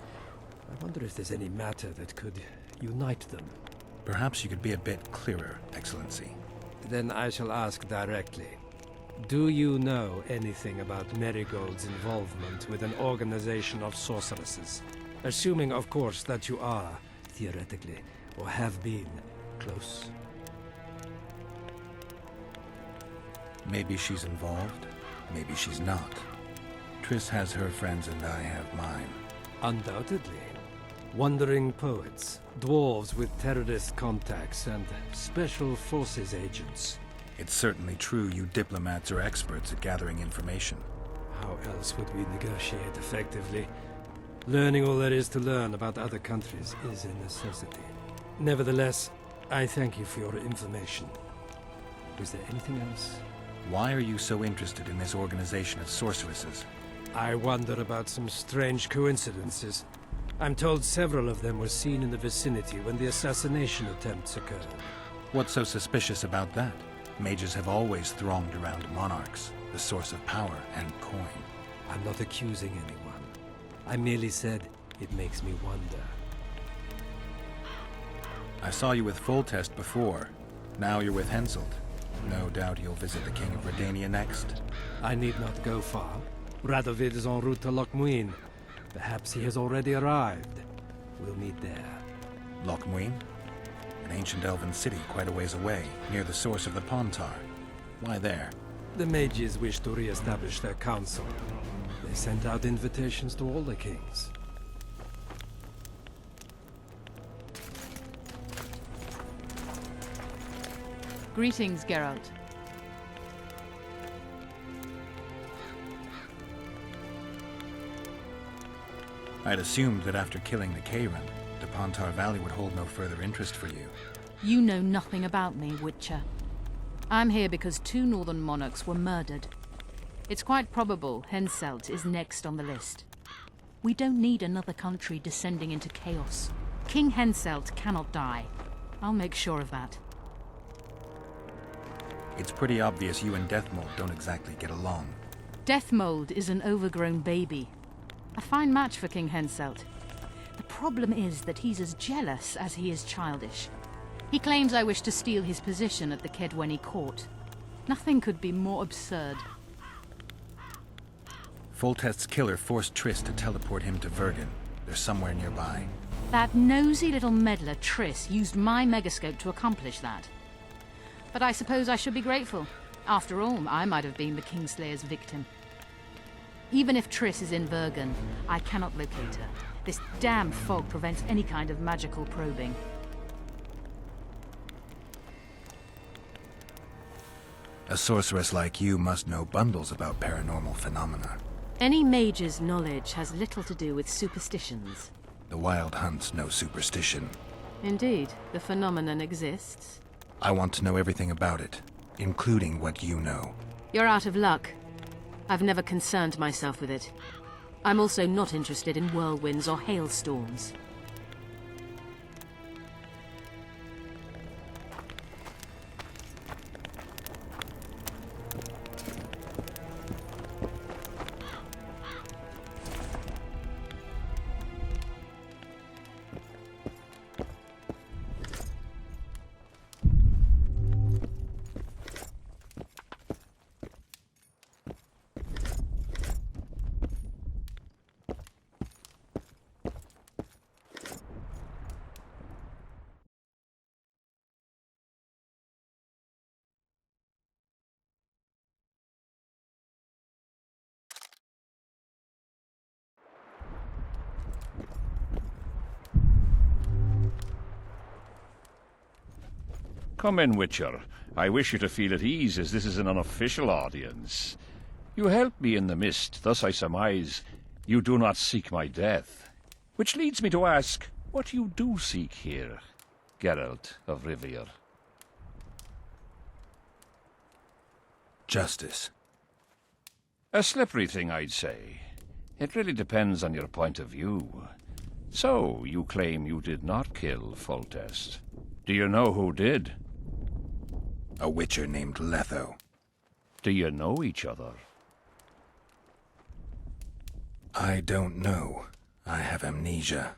I wonder if there's any matter that could unite them. Perhaps you could be a bit clearer, Excellency. Then I shall ask directly. Do you know anything about Merigold's involvement with an organization of sorceresses? Assuming, of course, that you are, theoretically, or have been, close. Maybe she's involved, maybe she's not. Triss has her friends and I have mine. Undoubtedly. Wandering poets, dwarves with terrorist contacts, and special forces agents. It's certainly true you diplomats are experts at gathering information. How else would we negotiate effectively? Learning all there is to learn about other countries is a necessity. Nevertheless, I thank you for your information. Is there anything else? Why are you so interested in this organization of sorceresses? I wonder about some strange coincidences. I'm told several of them were seen in the vicinity when the assassination attempts occurred. What's so suspicious about that? Mages have always thronged around monarchs, the source of power and coin. I'm not accusing anyone. I merely said it makes me wonder. I saw you with Foltest before. Now you're with Henselt. No doubt you'll visit the King of Redania next. I need not go far. Radovid is en route to Lochmuin. Perhaps he has already arrived. We'll meet there. Lochmuin? An ancient elven city quite a ways away, near the source of the Pontar. Why there? The mages wish to re-establish their council. They sent out invitations to all the kings. Greetings, Geralt. I'd assumed that after killing the Kayran, the Pontar Valley would hold no further interest for you. You know nothing about me, Witcher. I'm here because 2 northern monarchs were murdered. It's quite probable Henselt is next on the list. We don't need another country descending into chaos. King Henselt cannot die. I'll make sure of that. It's pretty obvious you and Deathmold don't exactly get along. Deathmold is an overgrown baby. A fine match for King Henselt. The problem is that he's as jealous as he is childish. He claims I wish to steal his position at the Kedweni court. Nothing could be more absurd. Foltest's killer forced Triss to teleport him to Vergen. They're somewhere nearby. That nosy little meddler Triss used my megascope to accomplish that. But I suppose I should be grateful. After all, I might have been the Kingslayer's victim. Even if Triss is in Vergen, I cannot locate her. This damn fog prevents any kind of magical probing. A sorceress like you must know bundles about paranormal phenomena. Any mage's knowledge has little to do with superstitions. The Wild Hunt's no superstition. Indeed, the phenomenon exists. I want to know everything about it, including what you know. You're out of luck. I've never concerned myself with it. I'm also not interested in whirlwinds or hailstorms. Come in, Witcher. I wish you to feel at ease, as this is an unofficial audience. You helped me in the mist, thus I surmise you do not seek my death. Which leads me to ask what you do seek here, Geralt of Rivia. Justice. A slippery thing, I'd say. It really depends on your point of view. So, you claim you did not kill Foltest. Do you know who did? A witcher named Letho. Do you know each other? I don't know. I have amnesia.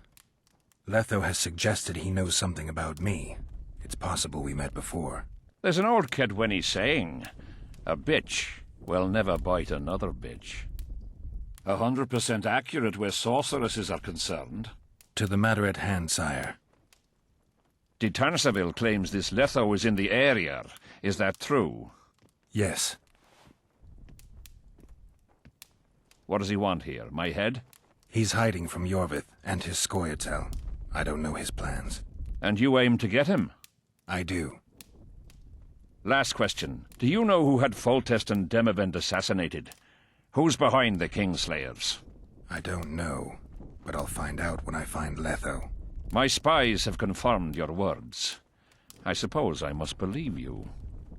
Letho has suggested he knows something about me. It's possible we met before. There's an old Kedweni saying, a bitch will never bite another bitch. 100% accurate where sorceresses are concerned. To the matter at hand, sire. De Tanseville claims this Letho is in the area. Is that true? Yes. What does he want here? My head? He's hiding from Yorvith and his Scoia'tael. I don't know his plans. And you aim to get him? I do. Last question. Do you know who had Foltest and Demavend assassinated? Who's behind the Kingslayers? I don't know, but I'll find out when I find Letho. My spies have confirmed your words. I suppose I must believe you.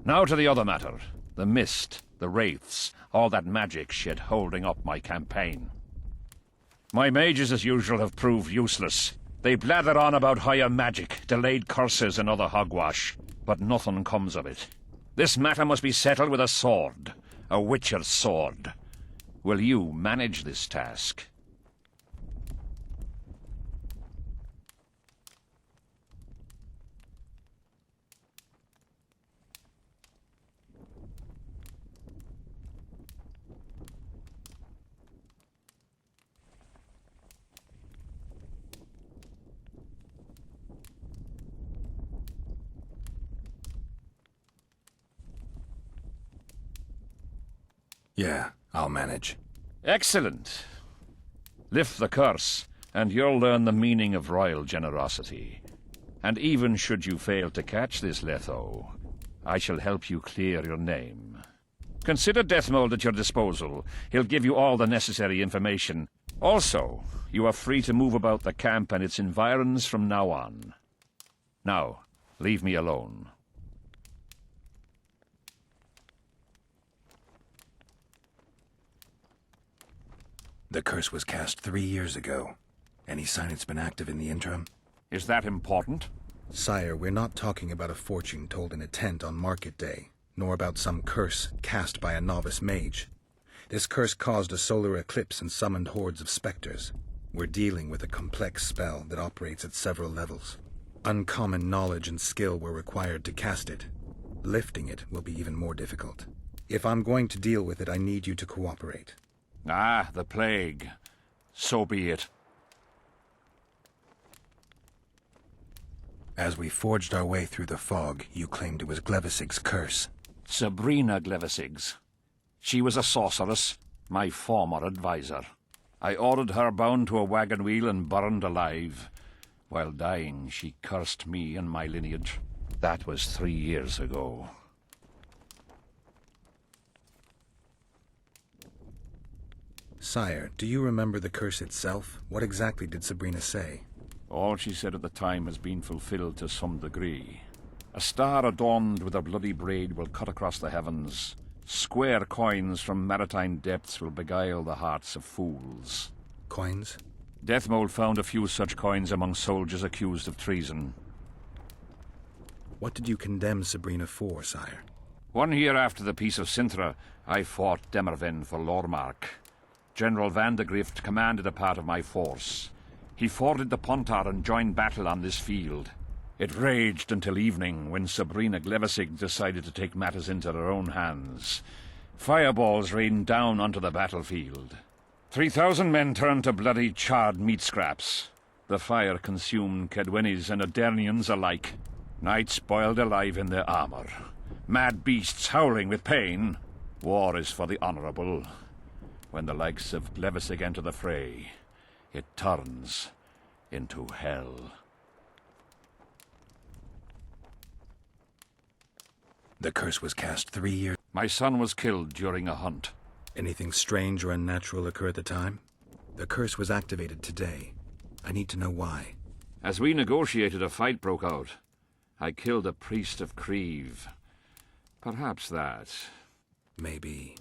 Now to the other matter. The mist, the wraiths, all that magic shit holding up my campaign. My mages, as usual, have proved useless. They blather on about higher magic, delayed curses and other hogwash, but nothing comes of it. This matter must be settled with a sword, a witcher's sword. Will you manage this task? Yeah, I'll manage. Excellent. Lift the curse, and you'll learn the meaning of royal generosity. And even should you fail to catch this Letho, I shall help you clear your name. Consider Deathmold at your disposal. He'll give you all the necessary information. Also, you are free to move about the camp and its environs from now on. Now, leave me alone. The curse was cast 3 years ago. Any sign it's been active in the interim? Is that important? Sire, we're not talking about a fortune told in a tent on market day, nor about some curse cast by a novice mage. This curse caused a solar eclipse and summoned hordes of specters. We're dealing with a complex spell that operates at several levels. Uncommon knowledge and skill were required to cast it. Lifting it will be even more difficult. If I'm going to deal with it, I need you to cooperate. Ah, the plague. So be it. As we forged our way through the fog, you claimed it was Glevisig's curse. Sabrina Glevisig's. She was a sorceress, my former advisor. I ordered her bound to a wagon wheel and burned alive. While dying, she cursed me and my lineage. That was 3 years ago. Sire, do you remember the curse itself? What exactly did Sabrina say? All she said at the time has been fulfilled to some degree. A star adorned with a bloody braid will cut across the heavens. Square coins from maritime depths will beguile the hearts of fools. Coins? Deathmold found a few such coins among soldiers accused of treason. What did you condemn Sabrina for, sire? 1 year after the Peace of Sintra, I fought Demerven for Lormark. General Vandegrift commanded a part of my force. He forded the Pontar and joined battle on this field. It raged until evening, when Sabrina Glevisig decided to take matters into her own hands. Fireballs rained down onto the battlefield. 3,000 men turned to bloody, charred meat scraps. The fire consumed Kedwenis and Adernians alike. Knights boiled alive in their armor. Mad beasts howling with pain. War is for the honorable. When the likes of Glevisig enter the fray, it turns into hell. The curse was cast 3 years... My son was killed during a hunt. Anything strange or unnatural occur at the time? The curse was activated today. I need to know why. As we negotiated, a fight broke out. I killed a priest of Creve. Perhaps that. Maybe.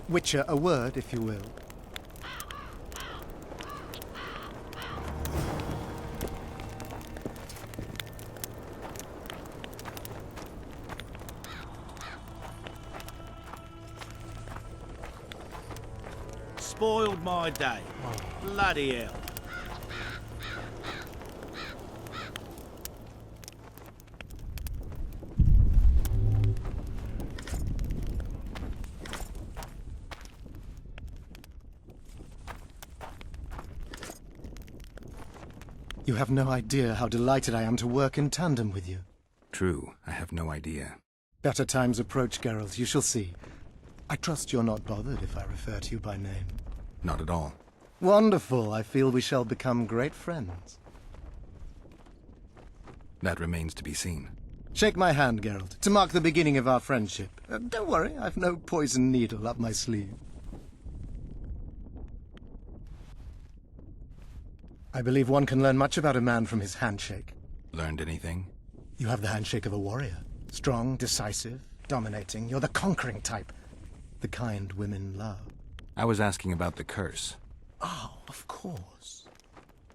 Witcher, a word, if you will. Spoiled my day. Bloody hell. You have no idea how delighted I am to work in tandem with you. True, I have no idea. Better times approach, Geralt, you shall see. I trust you're not bothered if I refer to you by name. Not at all. Wonderful. I feel we shall become great friends. That remains to be seen. Shake my hand, Geralt, to mark the beginning of our friendship. Don't worry, I've no poison needle up my sleeve. I believe one can learn much about a man from his handshake. Learned anything? You have the handshake of a warrior. Strong, decisive, dominating. You're the conquering type. The kind women love. I was asking about the curse. Oh, of course.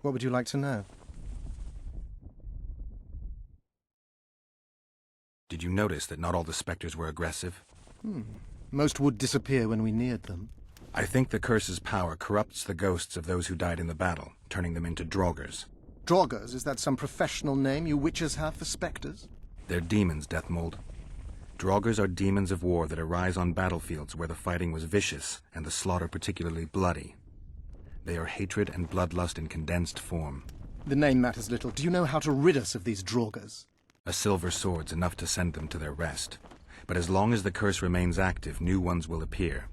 What would you like to know? Did you notice that not all the specters were aggressive? Most would disappear when we neared them. I think the curse's power corrupts the ghosts of those who died in the battle, turning them into draugrs. Draugrs? Is that some professional name you witches have for specters? They're demons, Deathmold. Draugrs are demons of war that arise on battlefields where the fighting was vicious and the slaughter particularly bloody. They are hatred and bloodlust in condensed form. The name matters little. Do you know how to rid us of these draugrs? A silver sword's enough to send them to their rest. But as long as the curse remains active, new ones will appear.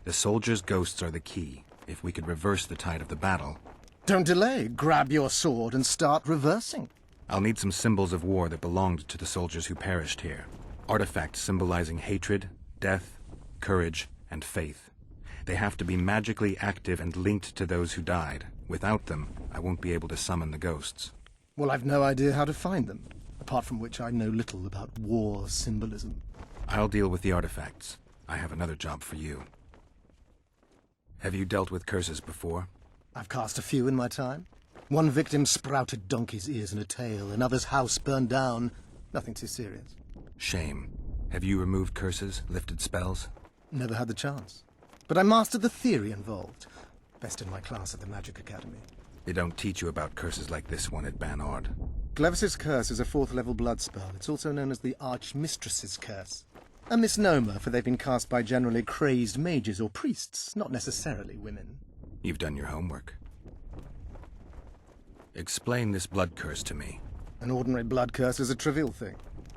The soldiers' ghosts are the key. If we could reverse the tide of the battle... Don't delay. Grab your sword and start reversing. I'll need some symbols of war that belonged to the soldiers who perished here. Artifacts symbolizing hatred, death, courage, and faith. They have to be magically active and linked to those who died. Without them, I won't be able to summon the ghosts. Well, I've no idea how to find them, apart from which I know little about war symbolism. I'll deal with the artifacts. I have another job for you. Have you dealt with curses before? I've cast a few in my time. One victim sprouted donkey's ears and a tail, another's house burned down. Nothing too serious. Shame. Have you removed curses, lifted spells? Never had the chance. But I mastered the theory involved. Best in my class at the Magic Academy. They don't teach you about curses like this one at Banord. Glevis's curse is a 4th level blood spell. It's also known as the Archmistress's curse. A misnomer, for they've been cast by generally crazed mages or priests, not necessarily women. You've done your homework. Explain this blood curse to me. An ordinary blood curse is a trivial thing.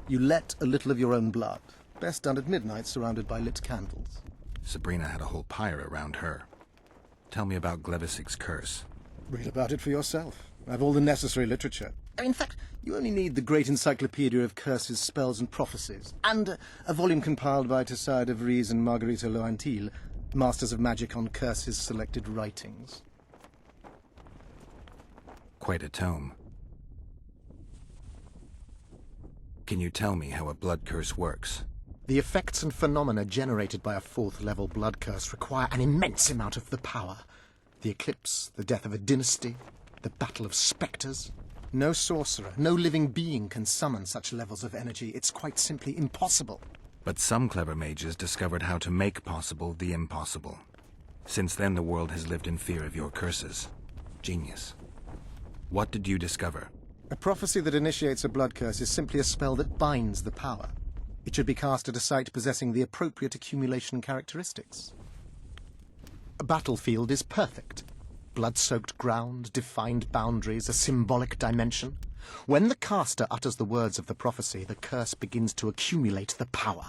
You let a little of your own blood. Best done at midnight, surrounded by lit candles. Sabrina had a whole pyre around her. Tell me about Glevisig's curse. Read about it for yourself. I have all the necessary literature. In fact, you only need the Great Encyclopedia of Curses, Spells and Prophecies, and a volume compiled by Tessard de Vries and Margarita Loantil, Masters of Magic on Curses Selected Writings. Quite a tome. Can you tell me how a blood curse works? The effects and phenomena generated by a 4th level blood curse require an immense amount of the power. The eclipse, the death of a dynasty, the battle of spectres. No sorcerer, no living being can summon such levels of energy. It's quite simply impossible. But some clever mages discovered how to make possible the impossible. Since then, the world has lived in fear of your curses. Genius. What did you discover? A prophecy that initiates a blood curse is simply a spell that binds the power. It should be cast at a site possessing the appropriate accumulation characteristics. A battlefield is perfect. Blood-soaked ground, defined boundaries, a symbolic dimension. When the caster utters the words of the prophecy, the curse begins to accumulate the power.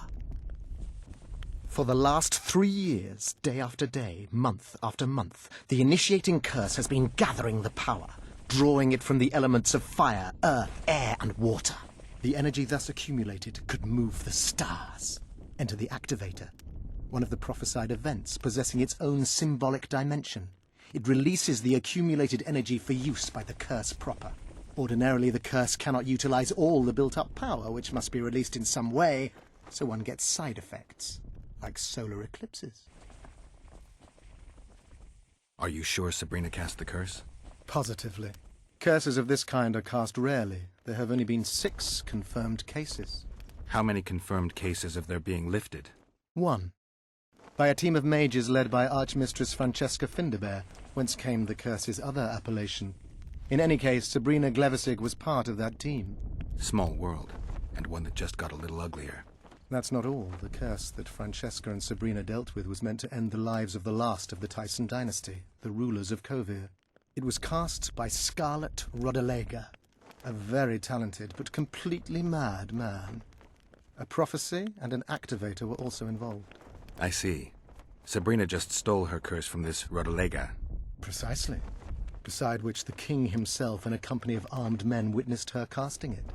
For the last 3 years, day after day, month after month, the initiating curse has been gathering the power, drawing it from the elements of fire, earth, air, and water. The energy thus accumulated could move the stars. Enter the activator, one of the prophesied events possessing its own symbolic dimension. It releases the accumulated energy for use by the curse proper. Ordinarily, the curse cannot utilize all the built-up power, which must be released in some way, so one gets side effects, like solar eclipses. Are you sure Sabrina cast the curse? Positively. Curses of this kind are cast rarely. There have only been 6 confirmed cases. How many confirmed cases of their being lifted? 1. By a team of mages led by Archmistress Francesca Finderbear, whence came the curse's other appellation. In any case, Sabrina Glevisig was part of that team. Small world, and one that just got a little uglier. That's not all. The curse that Francesca and Sabrina dealt with was meant to end the lives of the last of the Tyson dynasty, the rulers of Kovir. It was cast by Scarlet Rodalega, a very talented but completely mad man. A prophecy and an activator were also involved. I see. Sabrina just stole her curse from this Rodalega. Precisely. Beside which the king himself and a company of armed men witnessed her casting it.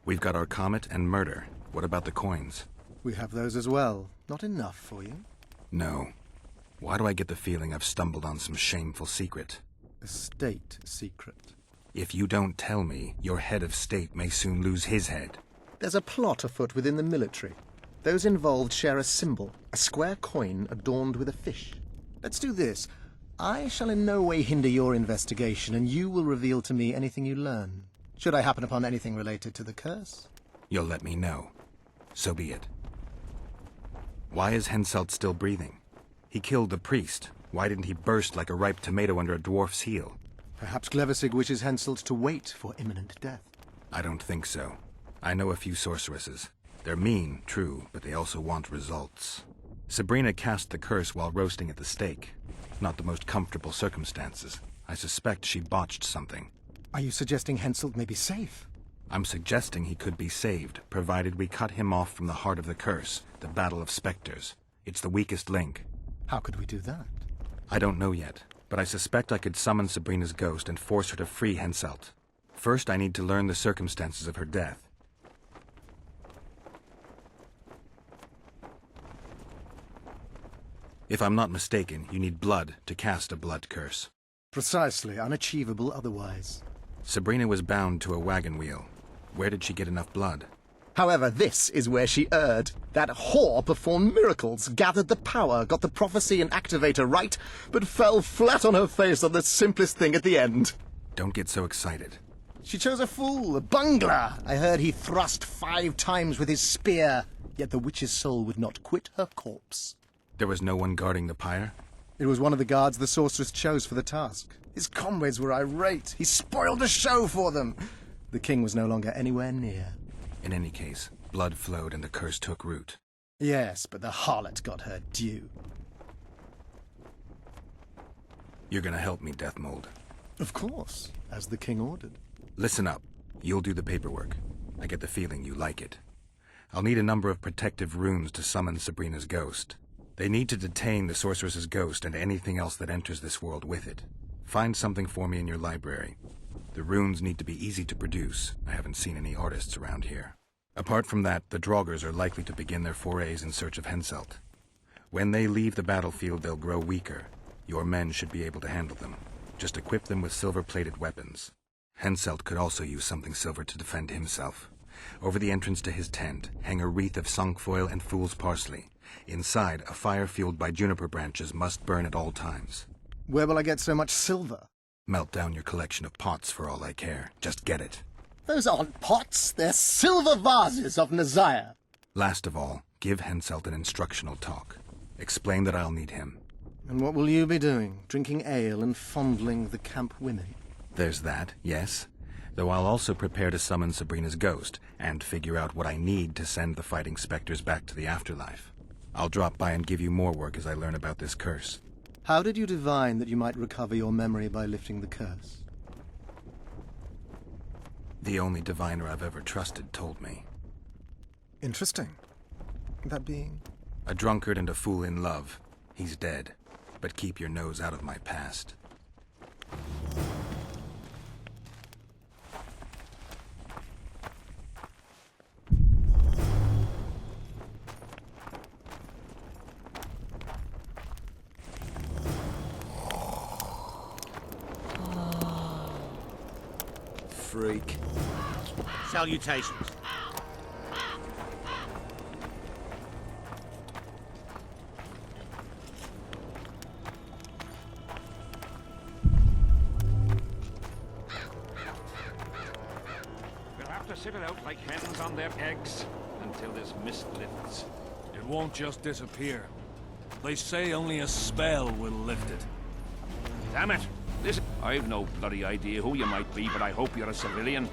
We've got our comet and murder. What about the coins? We have those as well. Not enough for you? No. Why do I get the feeling I've stumbled on some shameful secret? A state secret. If you don't tell me, your head of state may soon lose his head. There's a plot afoot within the military. Those involved share a symbol, a square coin adorned with a fish. Let's do this. I shall in no way hinder your investigation, and you will reveal to me anything you learn. Should I happen upon anything related to the curse? You'll let me know. So be it. Why is Henselt still breathing? He killed the priest. Why didn't he burst like a ripe tomato under a dwarf's heel? Perhaps Glevisig wishes Henselt to wait for imminent death. I don't think so. I know a few sorceresses. They're mean, true, but they also want results. Sabrina cast the curse while roasting at the stake. Not the most comfortable circumstances. I suspect she botched something. Are you suggesting Henselt may be safe? I'm suggesting he could be saved, provided we cut him off from the heart of the curse, the battle of spectres. It's the weakest link. How could we do that? I don't know yet, but I suspect I could summon Sabrina's ghost and force her to free Henselt. First, I need to learn the circumstances of her death. If I'm not mistaken, you need blood to cast a blood curse. Precisely, unachievable otherwise. Sabrina was bound to a wagon wheel. Where did she get enough blood? However, this is where she erred. That whore performed miracles, gathered the power, got the prophecy and activator right, but fell flat on her face on the simplest thing at the end. Don't get so excited. She chose a fool, a bungler. I heard he thrust 5 times with his spear. yet the witch's soul would not quit her corpse. There was no one guarding the pyre? It was one of the guards the sorceress chose for the task. His comrades were irate. He spoiled the show for them. The king was no longer anywhere near. In any case, blood flowed and the curse took root. Yes, but the harlot got her due. You're gonna help me, Deathmold. Of course, as the king ordered. Listen up. You'll do the paperwork. I get the feeling you like it. I'll need a number of protective runes to summon Sabrina's ghost. They need to detain the sorceress's ghost and anything else that enters this world with it. Find something for me in your library. The runes need to be easy to produce. I haven't seen any artists around here. Apart from that, the Draugrs are likely to begin their forays in search of Henselt. When they leave the battlefield, they'll grow weaker. Your men should be able to handle them. Just equip them with silver-plated weapons. Henselt could also use something silver to defend himself. Over the entrance to his tent, hang a wreath of cinquefoil and fool's parsley. Inside, a fire fueled by juniper branches must burn at all times. Where will I get so much silver? Melt down your collection of pots for all I care. Just get it. Those aren't pots, they're silver vases of Nazaya. Last of all, give Henselt an instructional talk. Explain that I'll need him. And what will you be doing? Drinking ale and fondling the camp women? There's that, yes. Though I'll also prepare to summon Sabrina's ghost, and figure out what I need to send the fighting specters back to the afterlife. I'll drop by and give you more work as I learn about this curse. How did you divine that you might recover your memory by lifting the curse? The only diviner I've ever trusted told me. Interesting. That being? A drunkard and a fool in love. He's dead. But keep your nose out of my past. Freak. Salutations. We'll have to sit it out like hens on their eggs until this mist lifts. It won't just disappear. They say only a spell will lift it. Damn it! I've no bloody idea who you might be, but I hope you're a civilian.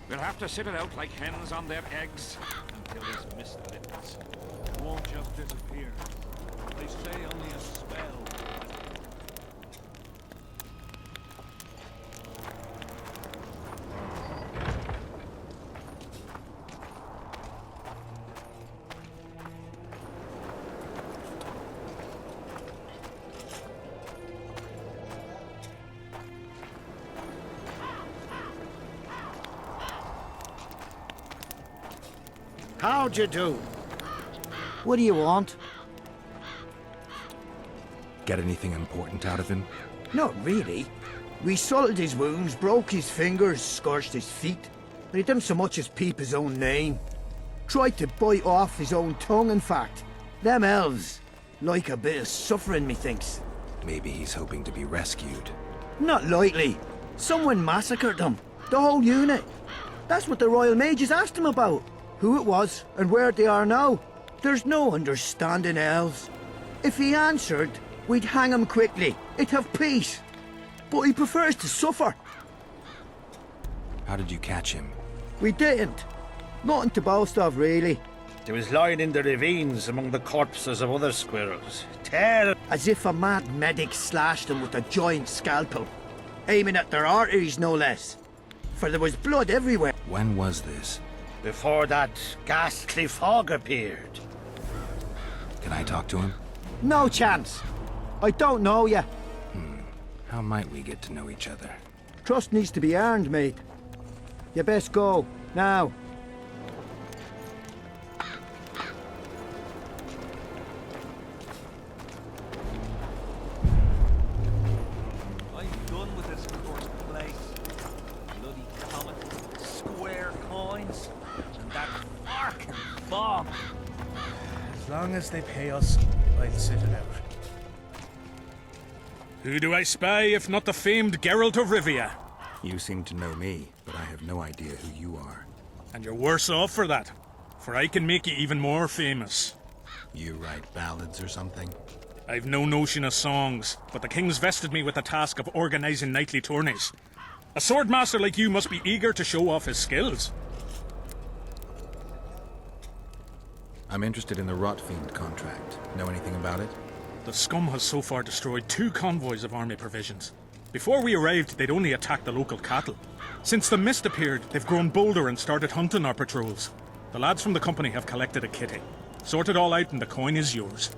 We'll have to sit it out like hens on their eggs until this mist lifts. It won't just disappear. They say only a spell. How'd you do? What do you want? Get anything important out of him? Not really. We salted his wounds, broke his fingers, scorched his feet. But he didn't so much as peep his own name. Tried to bite off his own tongue, in fact. Them elves like a bit of suffering, methinks. Maybe he's hoping to be rescued. Not likely. Someone massacred them. The whole unit. That's what the Royal Mages asked him about. Who it was, and where they are now. There's no understanding elves. If he answered, we'd hang him quickly. It'd have peace. But he prefers to suffer. How did you catch him? We didn't. Nothing to boast of, really. He was lying in the ravines among the corpses of other squirrels. Terrible. As if a mad medic slashed them with a giant scalpel. Aiming at their arteries, no less. For there was blood everywhere. When was this? Before that ghastly fog appeared. Can I talk to him? No chance. I don't know you. How might we get to know each other? Trust needs to be earned, mate. You best go, now. I'm done with this cursed place. Bloody comet, square coins, and that fucking fog. long as they pay us, I'll sit it out. Who do I spy if not the famed Geralt of Rivia? You seem to know me, but I have no idea who you are. And you're worse off for that, for I can make you even more famous. You write ballads or something? I've no notion of songs, but the king's vested me with the task of organizing knightly tourneys. A swordmaster like you must be eager to show off his skills. I'm interested in the Rotfiend contract. Know anything about it? The scum has so far destroyed 2 convoys of army provisions. Before we arrived, they'd only attacked the local cattle. Since the mist appeared, they've grown bolder and started hunting our patrols. The lads from the company have collected a kitty. Sort it all out and the coin is yours.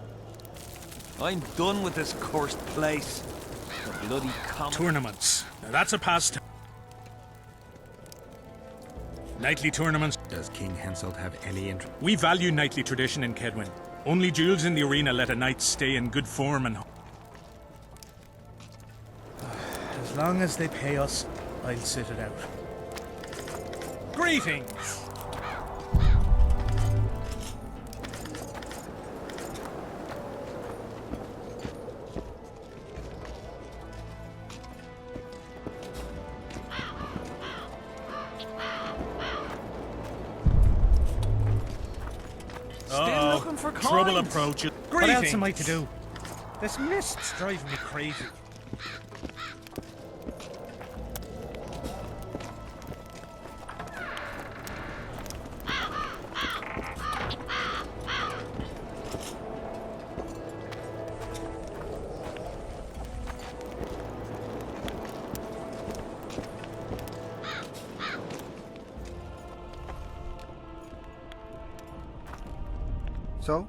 I'm done with this cursed place. The bloody Tournaments. Now that's a pastime. Knightly tournaments. Does King Henselt have any interest? We value knightly tradition in Kedwin. Only duels in the arena let a knight stay in good form and... As long as they pay us, I'll sit it out. Greetings! Still looking for coins. Trouble approaches. What Greetings. else am I to do? This mist's driving me crazy. So?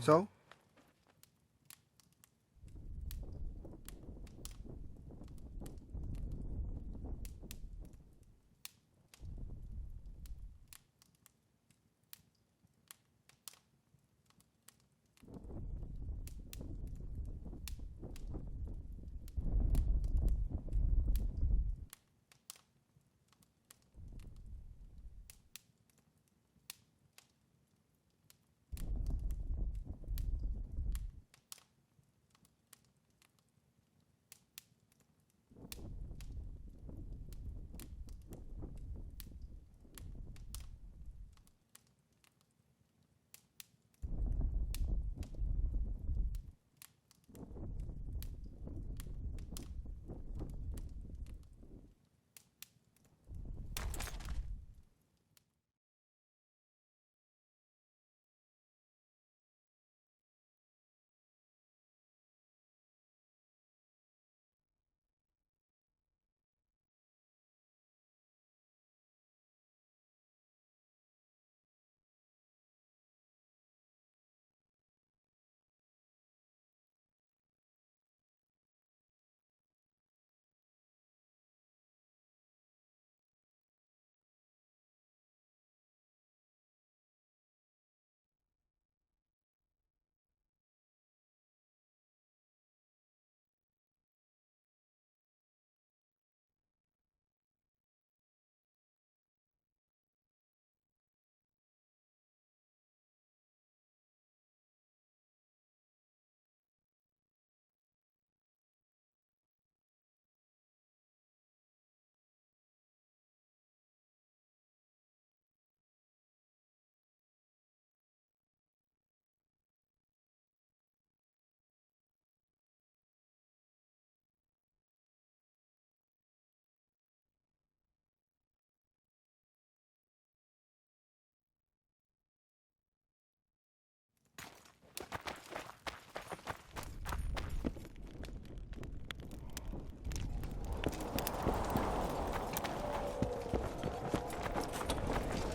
So?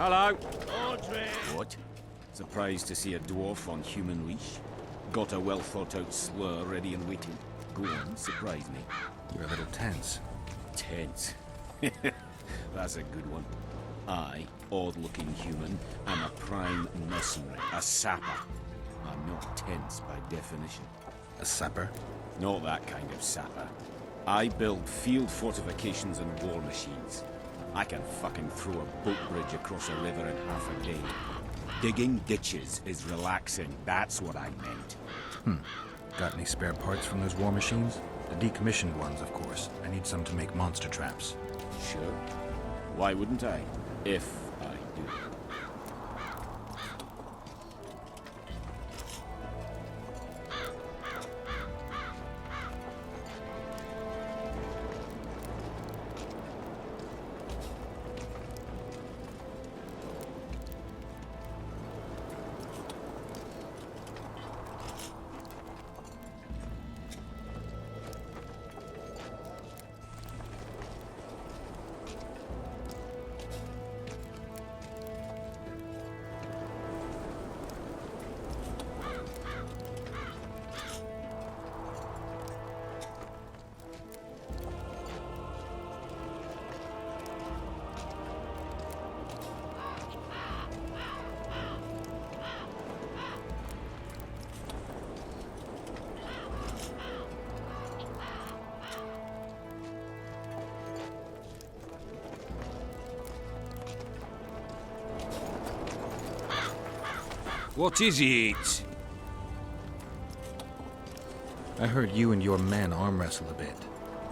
Hello. Audrey! What? Surprised to see a dwarf on human leash? Got a well-thought-out slur ready and waiting? Go on, surprise me. You're a little tense. Tense? That's a good one. I, odd-looking human, am a prime mercenary, a sapper. I'm not tense by definition. A sapper? Not that kind of sapper. I build field fortifications and war machines. I can fucking throw a boat bridge across a river in half a day. Digging ditches is relaxing, that's what I meant. Got any spare parts from those war machines? The decommissioned ones, of course. I need some to make monster traps. Sure. Why wouldn't I? If I do. What is it? I heard you and your men arm wrestle a bit.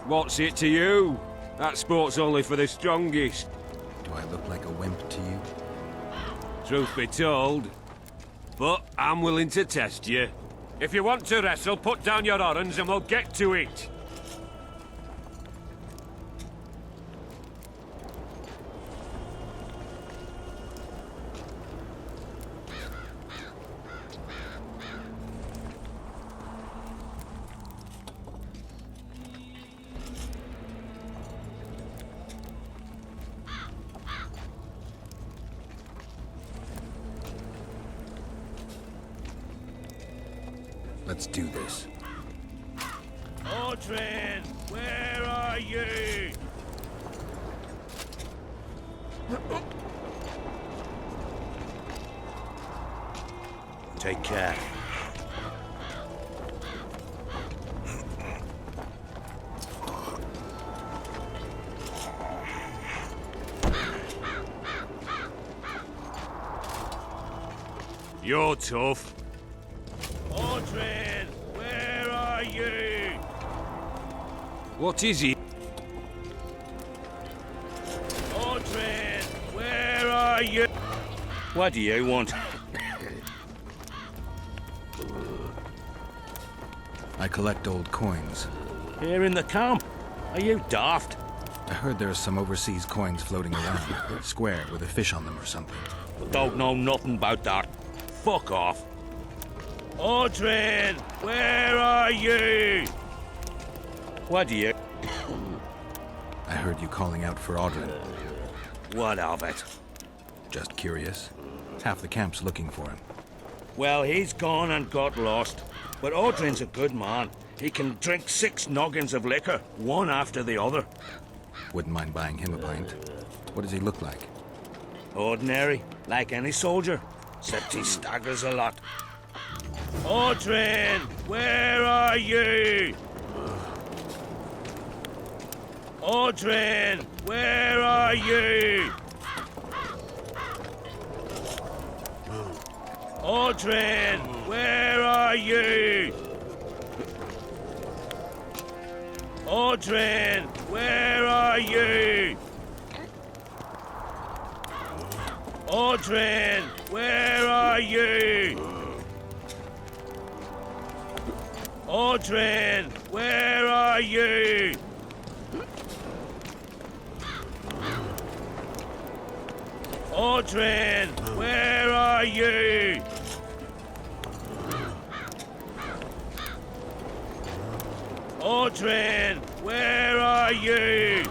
What's it to you? That sport's only for the strongest. Do I look like a wimp to you? Truth be told. But I'm willing to test you. If you want to wrestle, put down your orange and we'll get to it. Let's do this. Audrin, where are you? Take care. You're tough. Audrin, where are you? What is it? Audrin, where are you? What do you want? I collect old coins. Here in the camp. Are you daft? I heard there are some overseas coins floating around. Square, with a fish on them or something. Don't know nothing about that. Fuck off. Audrin, where are you? What do you... I heard you calling out for Audrin. What of it? Just curious. Half the camp's looking for him. Well, he's gone and got lost. But Audrin's a good man. He can drink 6 noggins of liquor, one after the other. Wouldn't mind buying him a pint. What does he look like? Ordinary, like any soldier, except he staggers a lot. Audrin, where are you? Audrin, where are you? Audrin, where are you? Audrin, where are you? Audrin, where are you? Audrin, where are you? Audrin, where are you? Audrin, where are you?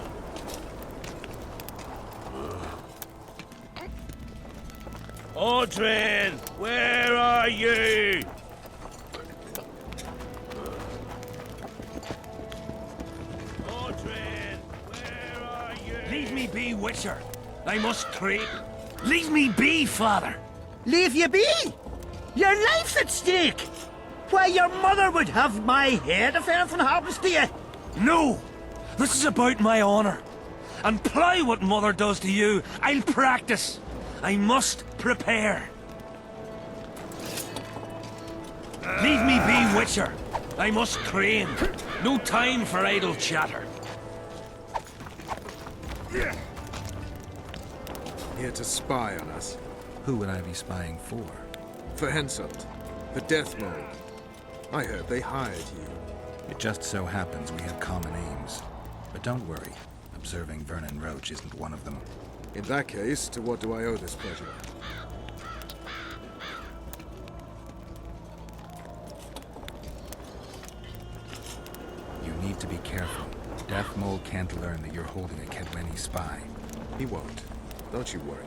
Audrin, where are you? Audrin, where are you? Leave me be, Witcher. I must creep. Leave me be, father. Leave you be? Your life's at stake. Why, your mother would have my head if anything happens to you. No! This is about my honor. And ply what mother does to you, I'll practice. I must prepare. Leave me be, Witcher. I must crane. No time for idle chatter. Here to spy on us. Who would I be spying for? For Henselt, the Death Mold. I heard they hired you. It just so happens we have common aims. But don't worry, observing Vernon Roach isn't one of them. In that case, to what do I owe this pleasure? You need to be careful. Death Mold can't learn that you're holding a Kedweni spy. He won't. Don't you worry.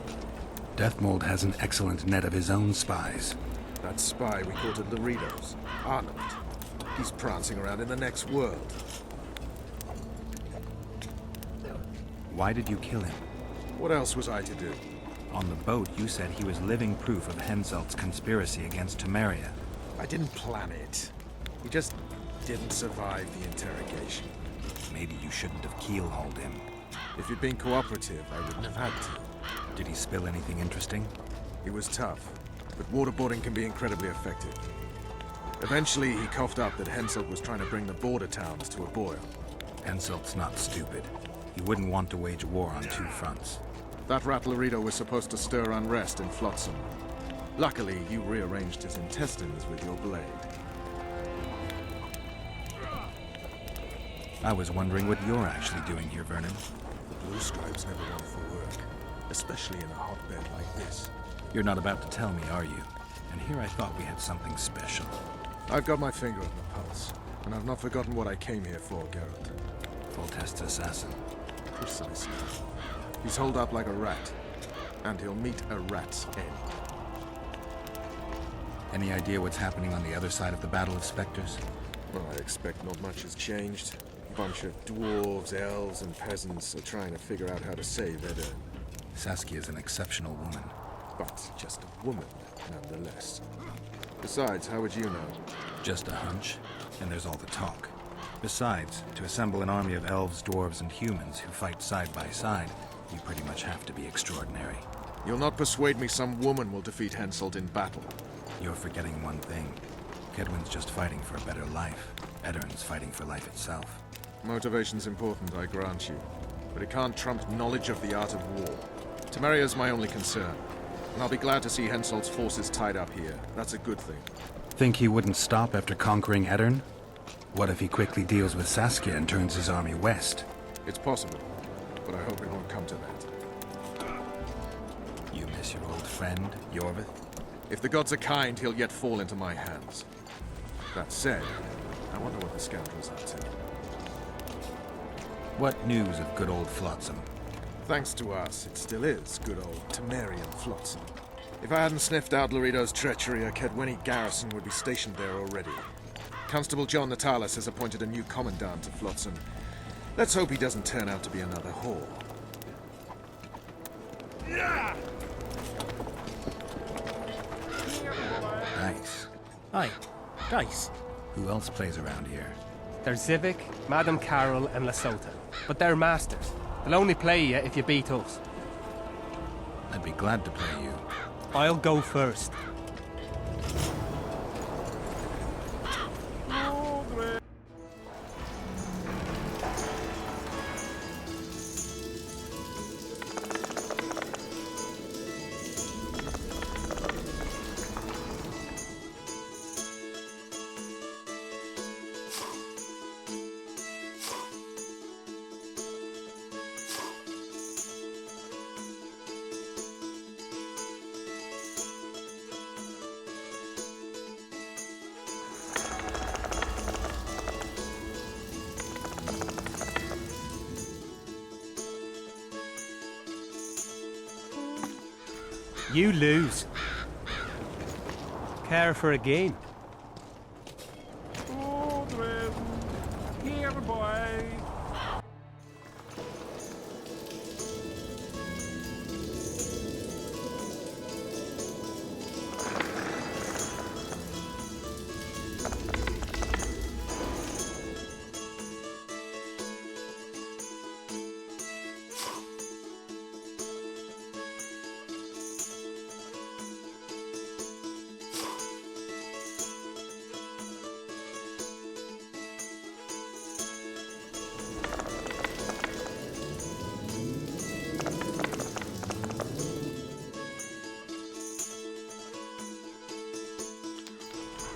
Death Mold has an excellent net of his own spies. That spy we caught at Laredo's, Arnold. He's prancing around in the next world. Why did you kill him? What else was I to do? On the boat, you said he was living proof of Henselt's conspiracy against Temeria. I didn't plan it. He just didn't survive the interrogation. Maybe you shouldn't have keel-hauled him. If you'd been cooperative, I wouldn't have had to. Did he spill anything interesting? He was tough, but waterboarding can be incredibly effective. Eventually, he coughed up that Henselt was trying to bring the border towns to a boil. Henselt's not stupid. He wouldn't want to wage war on 2 fronts. That rat Laredo was supposed to stir unrest in Flotsam. Luckily, you rearranged his intestines with your blade. I was wondering what you're actually doing here, Vernon. The Blue Stripes never went for work, especially in a hotbed like this. You're not about to tell me, are you? And here I thought we had something special. I've got my finger on the pulse, and I've not forgotten what I came here for, Geralt. Foltest's assassin. Precisely. He's holed up like a rat, and he'll meet a rat's end. Any idea what's happening on the other side of the Battle of Spectres? Well, I expect not much has changed. A bunch of dwarves, elves, and peasants are trying to figure out how to save Edirn. Saskia's an exceptional woman. But just a woman, nonetheless. Besides, how would you know? Just a hunch, and there's all the talk. Besides, to assemble an army of elves, dwarves, and humans who fight side by side, you pretty much have to be extraordinary. You'll not persuade me some woman will defeat Henselt in battle. You're forgetting one thing. Kedwen's just fighting for a better life. Edirn's fighting for life itself. Motivation's important, I grant you. But it can't trump knowledge of the art of war. Temeria's my only concern. And I'll be glad to see Henselt's forces tied up here. That's a good thing. Think he wouldn't stop after conquering Edirn? What if he quickly deals with Saskia and turns his army west? It's possible, but I hope it won't come to that. You miss your old friend, Yorvith? If the gods are kind, he'll yet fall into my hands. That said, I wonder what the scoundrel's up to. What news of good old Flotsam? Thanks to us, it still is good old Temerian Flotsam. If I hadn't sniffed out Lorido's treachery, a Kedweni garrison would be stationed there already. Constable John Natalis has appointed a new commandant to Flotsam. Let's hope he doesn't turn out to be another whore. Nice. Aye, dice. Who else plays around here? There's Zivik, Madame Carol, and Lesota. But they're masters. They'll only play you if you beat us. I'd be glad to play you. I'll go first. You lose. Care for a game? Here, boy.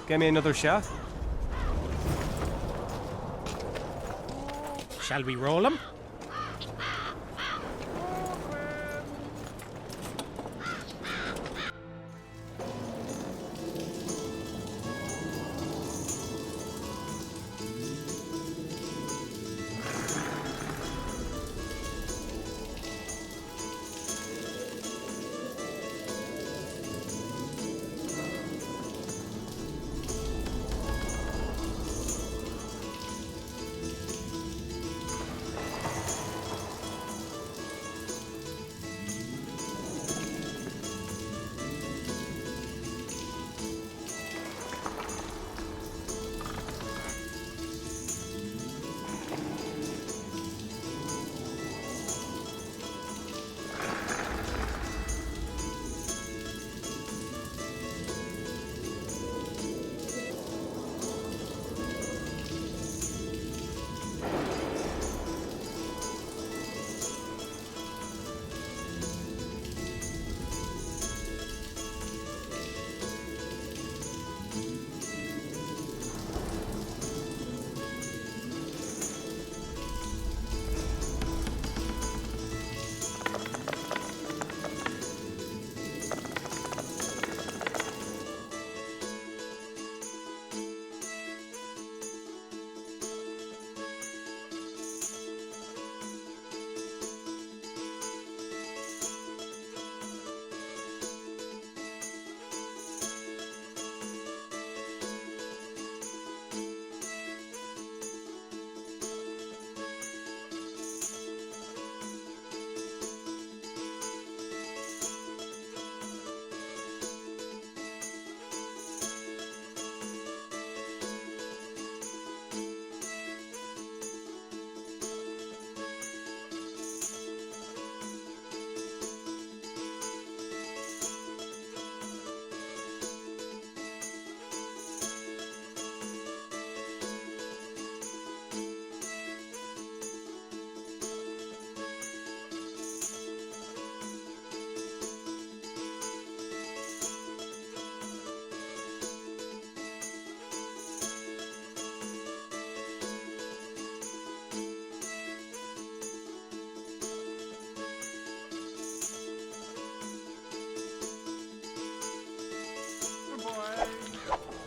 Give me another shot. Shall we roll him?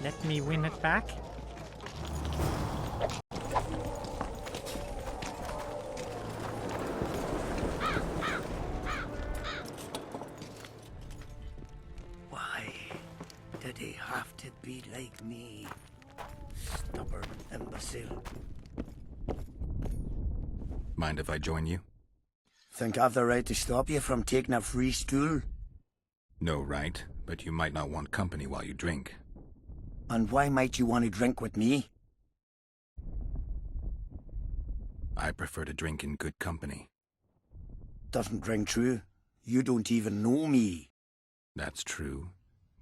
Let me win it back. Why did he have to be like me? Stubborn imbecile. Mind if I join you? Think I've the right to stop you from taking a free stool? No right, but you might not want company while you drink. And why might you want to drink with me? I prefer to drink in good company. Doesn't ring true. You don't even know me. That's true,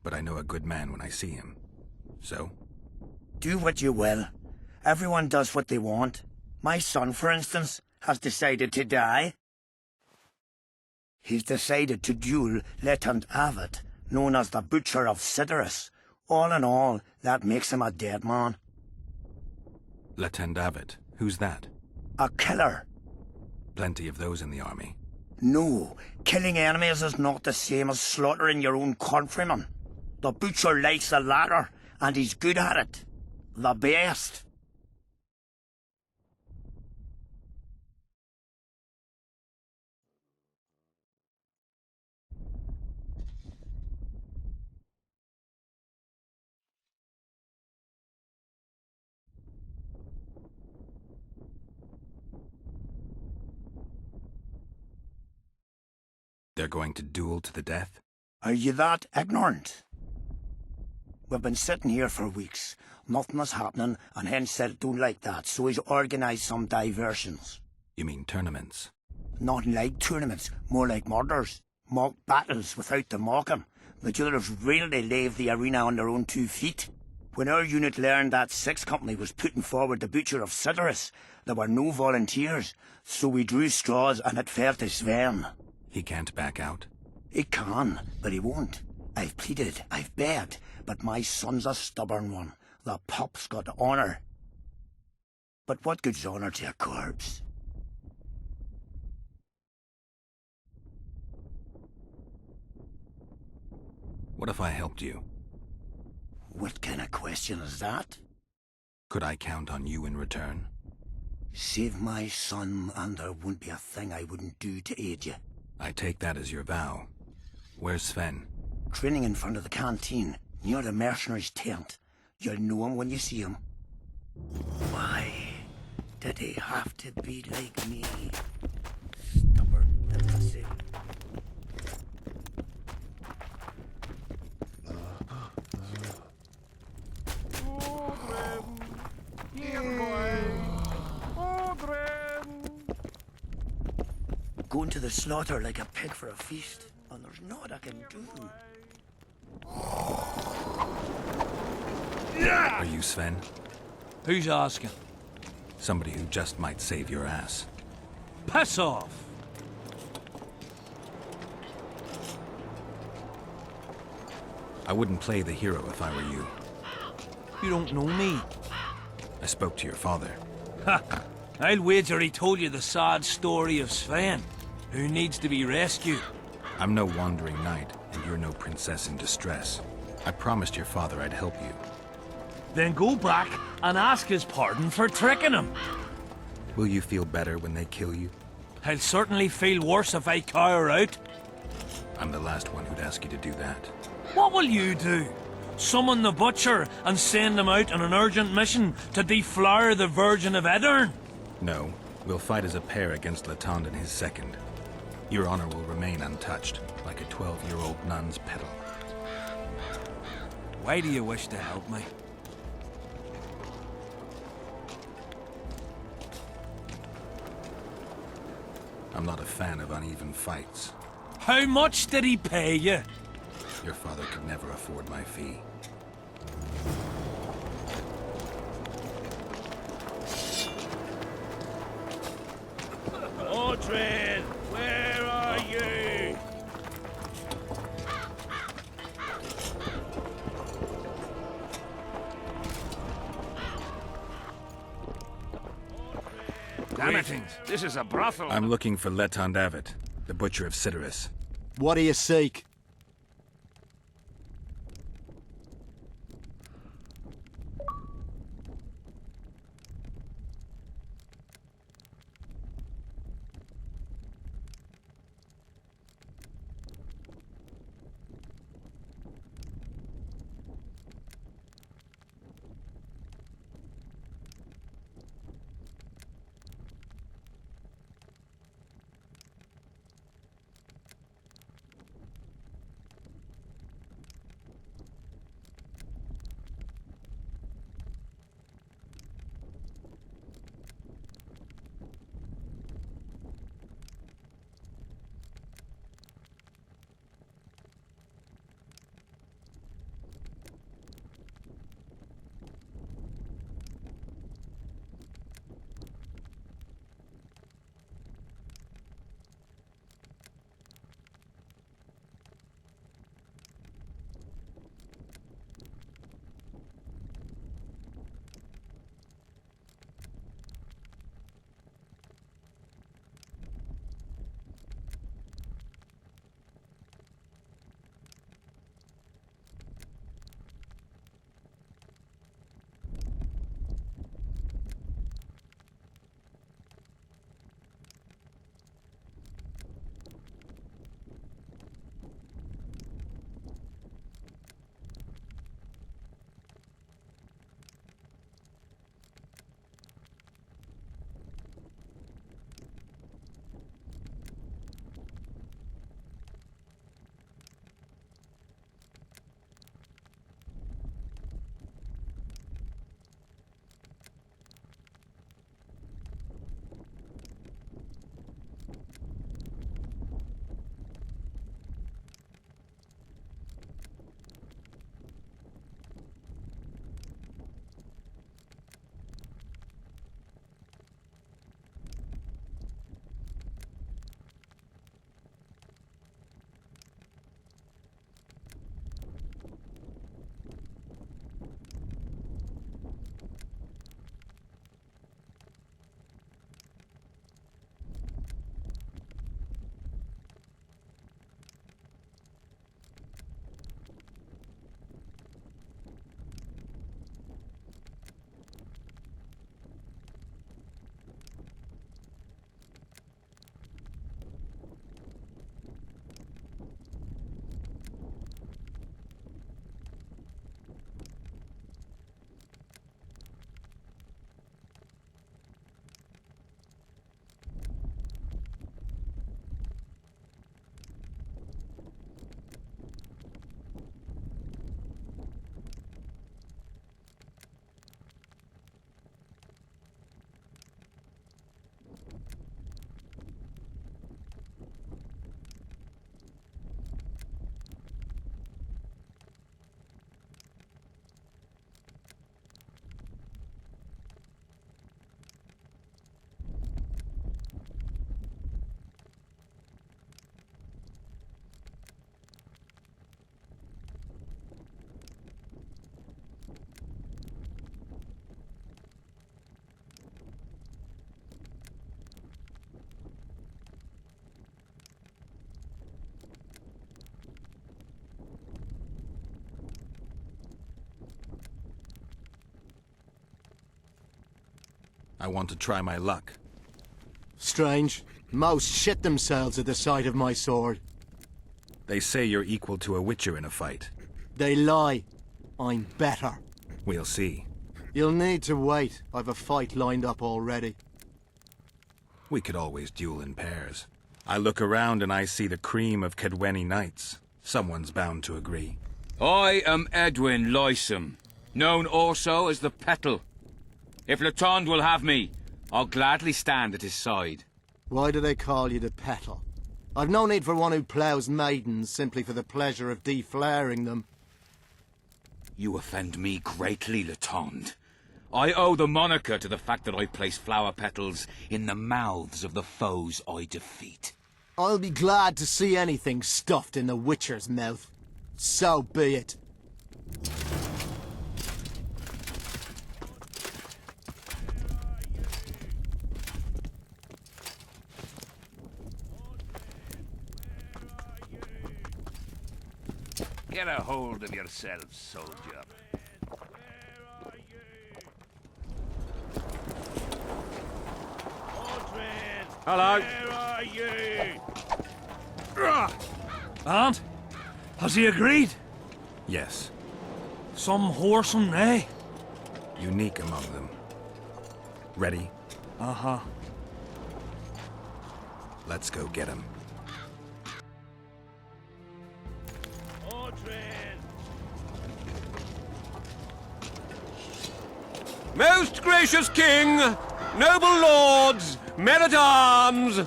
but I know a good man when I see him. So? Do what you will. Everyone does what they want. My son, for instance, has decided to die. He's decided to duel Lieutenant Avid, known as the Butcher of Sidorus. All in all, that makes him a dead man. Lieutenant Avid? Who's that? A killer. Plenty of those in the army. No, killing enemies is not the same as slaughtering your own countrymen. The Butcher likes the latter, and he's good at it. The best. They're going to duel to the death? Are you that ignorant? We've been sitting here for weeks. Nothing is happening, and Hen said it don't like that, so he's organised some diversions. You mean tournaments? Nothing like tournaments, more like murders. Mock battles without the mocking. The duellers really leave the arena on their own 2 feet. When our unit learned that 6th Company was putting forward the Butcher of Sidorus, there were no volunteers, so we drew straws and it fell to Sven. He can't back out? He can, but he won't. I've pleaded, I've begged, but my son's a stubborn one. The pup's got honour. But what good's honour to a corpse? What if I helped you? What kind of question is that? Could I count on you in return? Save my son, and there wouldn't be a thing I wouldn't do to aid you. I take that as your vow. Where's Sven? Training in front of the canteen, near the mercenary's tent. You'll know him when you see him. Why did he have to be like me? Stubborn imbecile. Going to the slaughter like a pig for a feast, and there's naught I can do. Are you Sven? Who's asking? Somebody who just might save your ass. Piss off! I wouldn't play the hero if I were you. You don't know me. I spoke to your father. Ha! I'll wager he told you the sad story of Sven, who needs to be rescued. I'm no wandering knight, and you're no princess in distress. I promised your father I'd help you. Then go back and ask his pardon for tricking him. Will you feel better when they kill you? I'll certainly feel worse if I cower out. I'm the last one who'd ask you to do that. What will you do? Summon the Butcher and send him out on an urgent mission to deflower the Virgin of Edern? No, we'll fight as a pair against Latond and his second. Your honor will remain untouched, like a 12-year-old nun's petal. Why do you wish to help me? I'm not a fan of uneven fights. How much did he pay you? Your father could never afford my fee. Audrin, where are you? Damn it, this is a brothel. I'm looking for Letond Avid, the Butcher of Sidorus. What do you seek? want to try my luck. Strange. Most shit themselves at the sight of my sword. They say you're equal to a witcher in a fight. They lie. I'm better. We'll see. You'll need to wait. I've a fight lined up already. We could always duel in pairs. I look around and I see the cream of Kedweni knights. Someone's bound to agree. I am Edwin Lysam, known also as the Petal. If Letond will have me, I'll gladly stand at his side. Why do they call you the Petal? I've no need for one who ploughs maidens simply for the pleasure of deflaring them. You offend me greatly, Letond. I owe the moniker to the fact that I place flower petals in the mouths of the foes I defeat. I'll be glad to see anything stuffed in the Witcher's mouth. So be it. Get a hold of yourself, soldier. Hello. Where are you? And? Has he agreed? Yes. Some whoresome, eh? Unique among them. Ready? Uh-huh. Let's go get him. Most gracious king, noble lords, men-at-arms,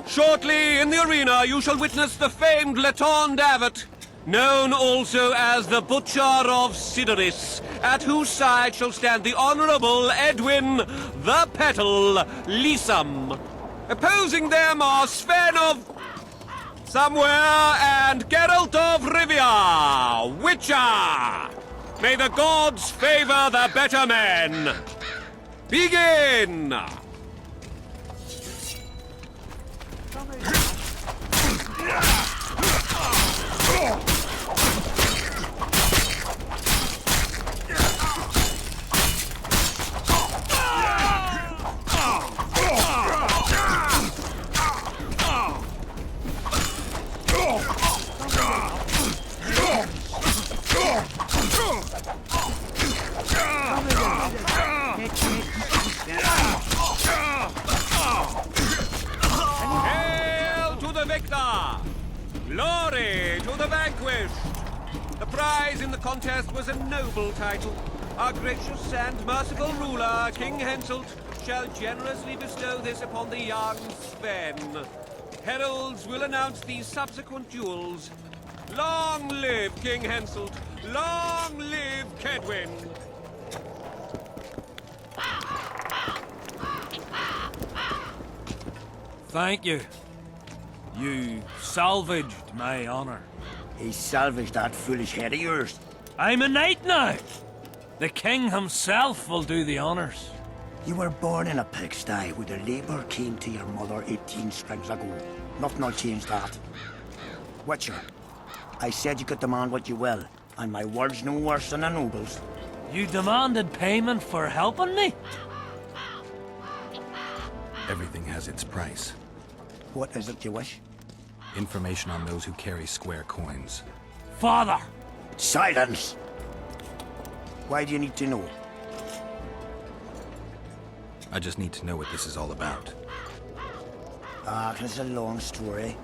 shortly in the arena you shall witness the famed Letond Abbot, known also as the Butcher of Sidoris, at whose side shall stand the Honourable Edwin the Petal Lysam. Opposing them are Sven of Somewhere and Geralt of Rivia, Witcher. May the gods favor the better men. Begin! Hail to the victor! Glory to the vanquished! The prize in the contest was a noble title. Our gracious and merciful ruler, King Henselt, shall generously bestow this upon the young Sven. Heralds will announce these subsequent duels. Long live King Henselt! Long live Kedwin! Thank you. You salvaged my honor. He salvaged that foolish head of yours. I'm a knight now. The king himself will do the honors. You were born in a pigsty where the labour came to your mother 18 springs ago. Nothing will change that. Witcher, I said you could demand what you will, and my word's no worse than a noble's. You demanded payment for helping me? Everything has its price. What is it you wish? Information on those who carry square coins. Father! Silence! Why do you need to know? I just need to know what this is all about. Ah, it's a long story.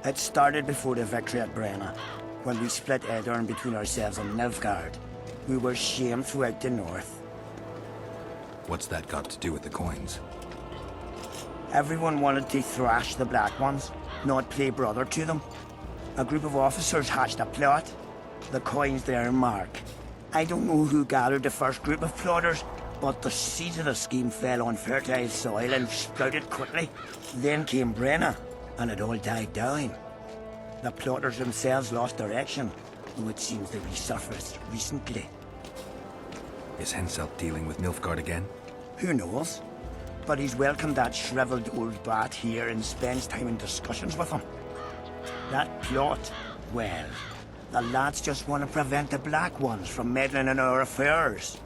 It started before the victory at Brenna, when we split Edirn between ourselves and Nilfgaard. We were shamed throughout the north. What's that got to do with the coins? Everyone wanted to thrash the Black Ones, not play brother to them. A group of officers hatched a plot. The coins their mark. I don't know who gathered the first group of plotters, but the seeds of the scheme fell on fertile soil and sprouted quickly. Then came Brenna, and it all died down. The plotters themselves lost direction, though it seems they resurfaced recently. Is Henselt dealing with Nilfgaard again? Who knows? But he's welcomed that shriveled old bat here and spends time in discussions with him. That plot, well, the lads just want to prevent the Black Ones from meddling in our affairs.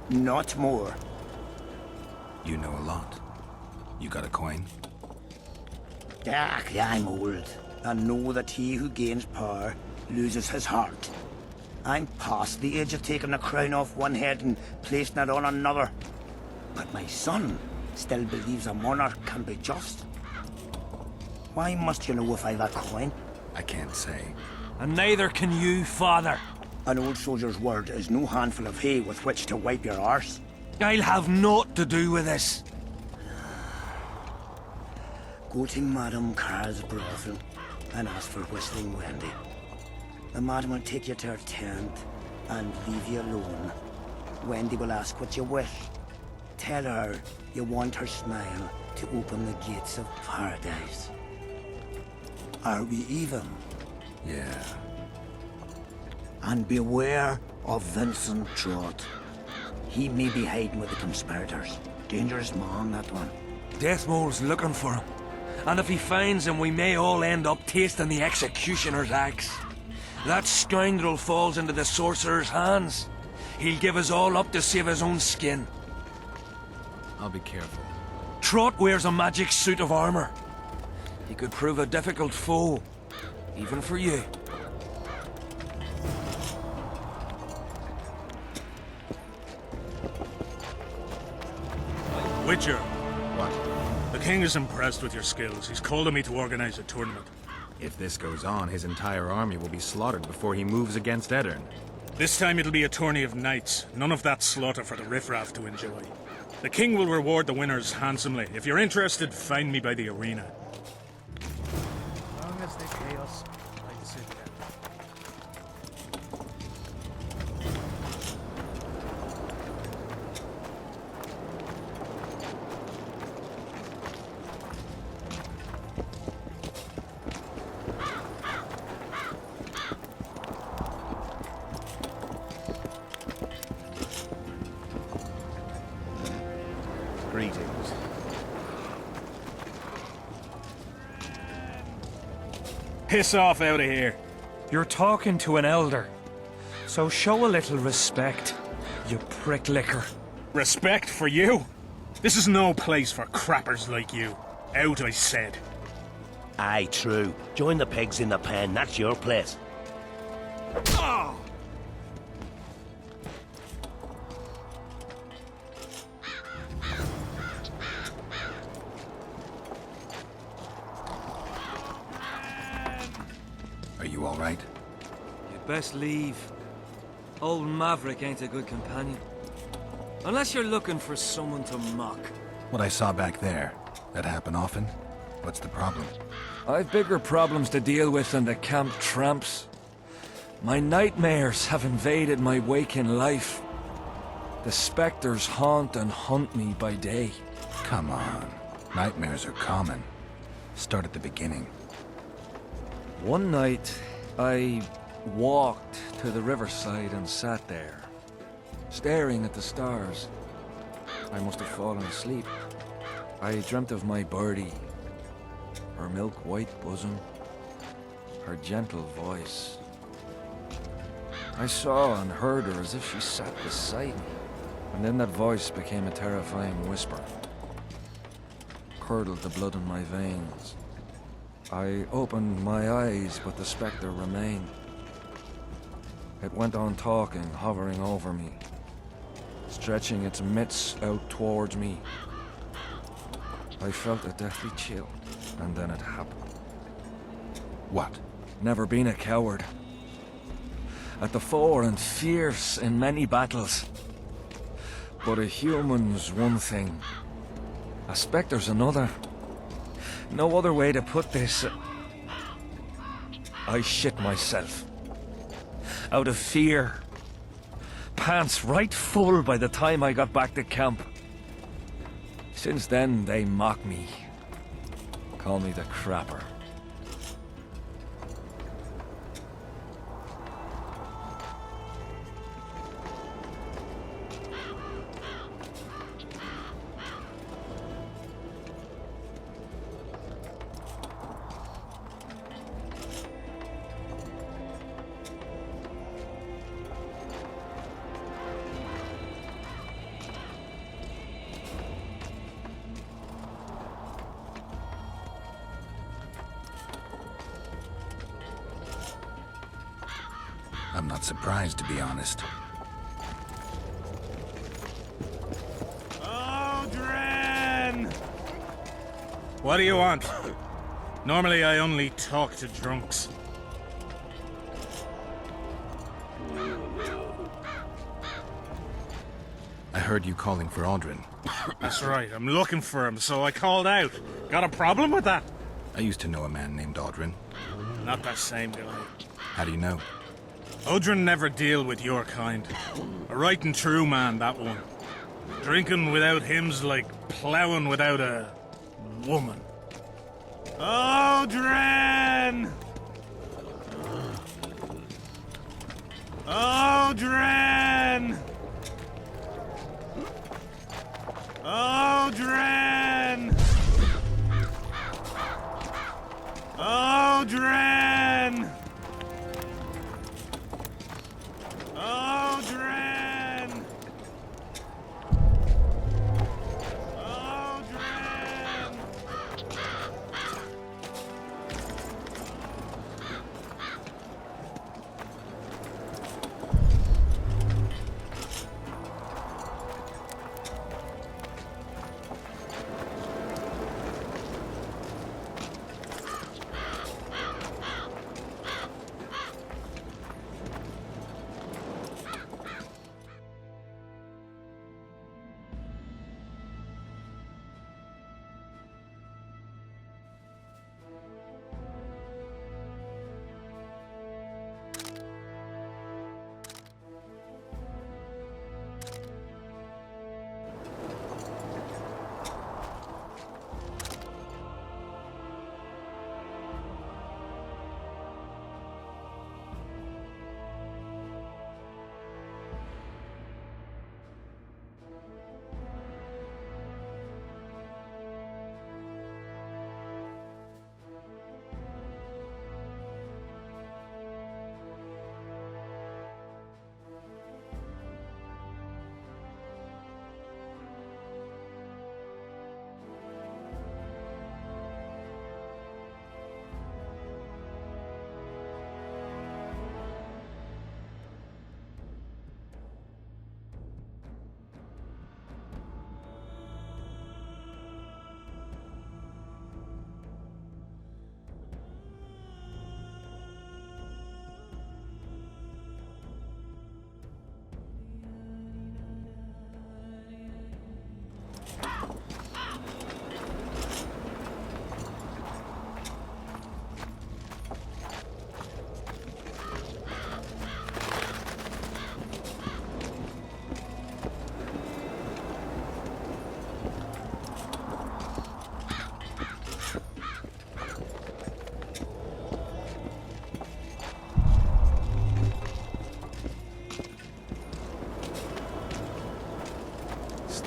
Not more. You know a lot. You got a coin? I'm old, and know that he who gains power loses his heart. I'm past the age of taking the crown off one head and placing it on another. But my son still believes a monarch can be just. Why must you know if I've a coin? I can't say. And neither can you, father. An old soldier's word is no handful of hay with which to wipe your arse. I'll have naught to do with this. Go to Madame Carr's brothel and ask for Whistling Wendy. The madam will take you to her tent and leave you alone. Wendy will ask what you wish. Tell her you want her smile to open the gates of paradise. Are we even? Yeah. And beware of Vincent Trott. He may be hiding with the conspirators. Dangerous man, that one. Deathmole's looking for him. And if he finds him, we may all end up tasting the executioner's axe. That scoundrel falls into the sorcerer's hands. He'll give us all up to save his own skin. I'll be careful. Trott wears a magic suit of armor. He could prove a difficult foe, even for you. Witcher. What? The king is impressed with your skills. He's called on me to organize a tournament. If this goes on, his entire army will be slaughtered before he moves against Edirn. This time it'll be a tourney of knights. None of that slaughter for the riffraff to enjoy. The king will reward the winners handsomely. If you're interested, find me by the arena. As long as they pay us, I'd sit there. Greetings. Piss off out of here. You're talking to an elder, so show a little respect, you pricklicker. Respect for you? This is no place for crappers like you. Out, I said. Aye, true. Join the pigs in the pen, that's your place. Oh! Are you all right? You'd best leave. Old Maverick ain't a good companion. Unless you're looking for someone to mock. What I saw back there, that happen often? What's the problem? I've bigger problems to deal with than the camp tramps. My nightmares have invaded my waking life. The specters haunt and hunt me by day. Come on. Nightmares are common. Start at the beginning. One night, I walked to the riverside and sat there, staring at the stars. I must have fallen asleep. I dreamt of my birdie, her milk-white bosom, her gentle voice. I saw and heard her as if she sat beside me, and then that voice became a terrifying whisper. Curdled the blood in my veins. I opened my eyes, but the spectre remained. It went on talking, hovering over me, stretching its mitts out towards me. I felt a deathly chill, and then it happened. What? Never been a coward. At the fore and fierce in many battles. But a human's one thing. A spectre's another. No other way to put this. I shit myself. Out of fear. Pants right full by the time I got back to camp. Since then, they mock me. Call me the crapper. I'm not surprised, to be honest. Odrin! What do you want? Normally I only talk to drunks. I heard you calling for Aldrin. That's right, I'm looking for him, so I called out. Got a problem with that? I used to know a man named Aldrin. Not that same guy. How do you know? Odrin never deal with your kind. A right and true man, that one. Drinking without him's like plowing without a woman. Odrin! Odrin! Odrin! Odrin! Odrin!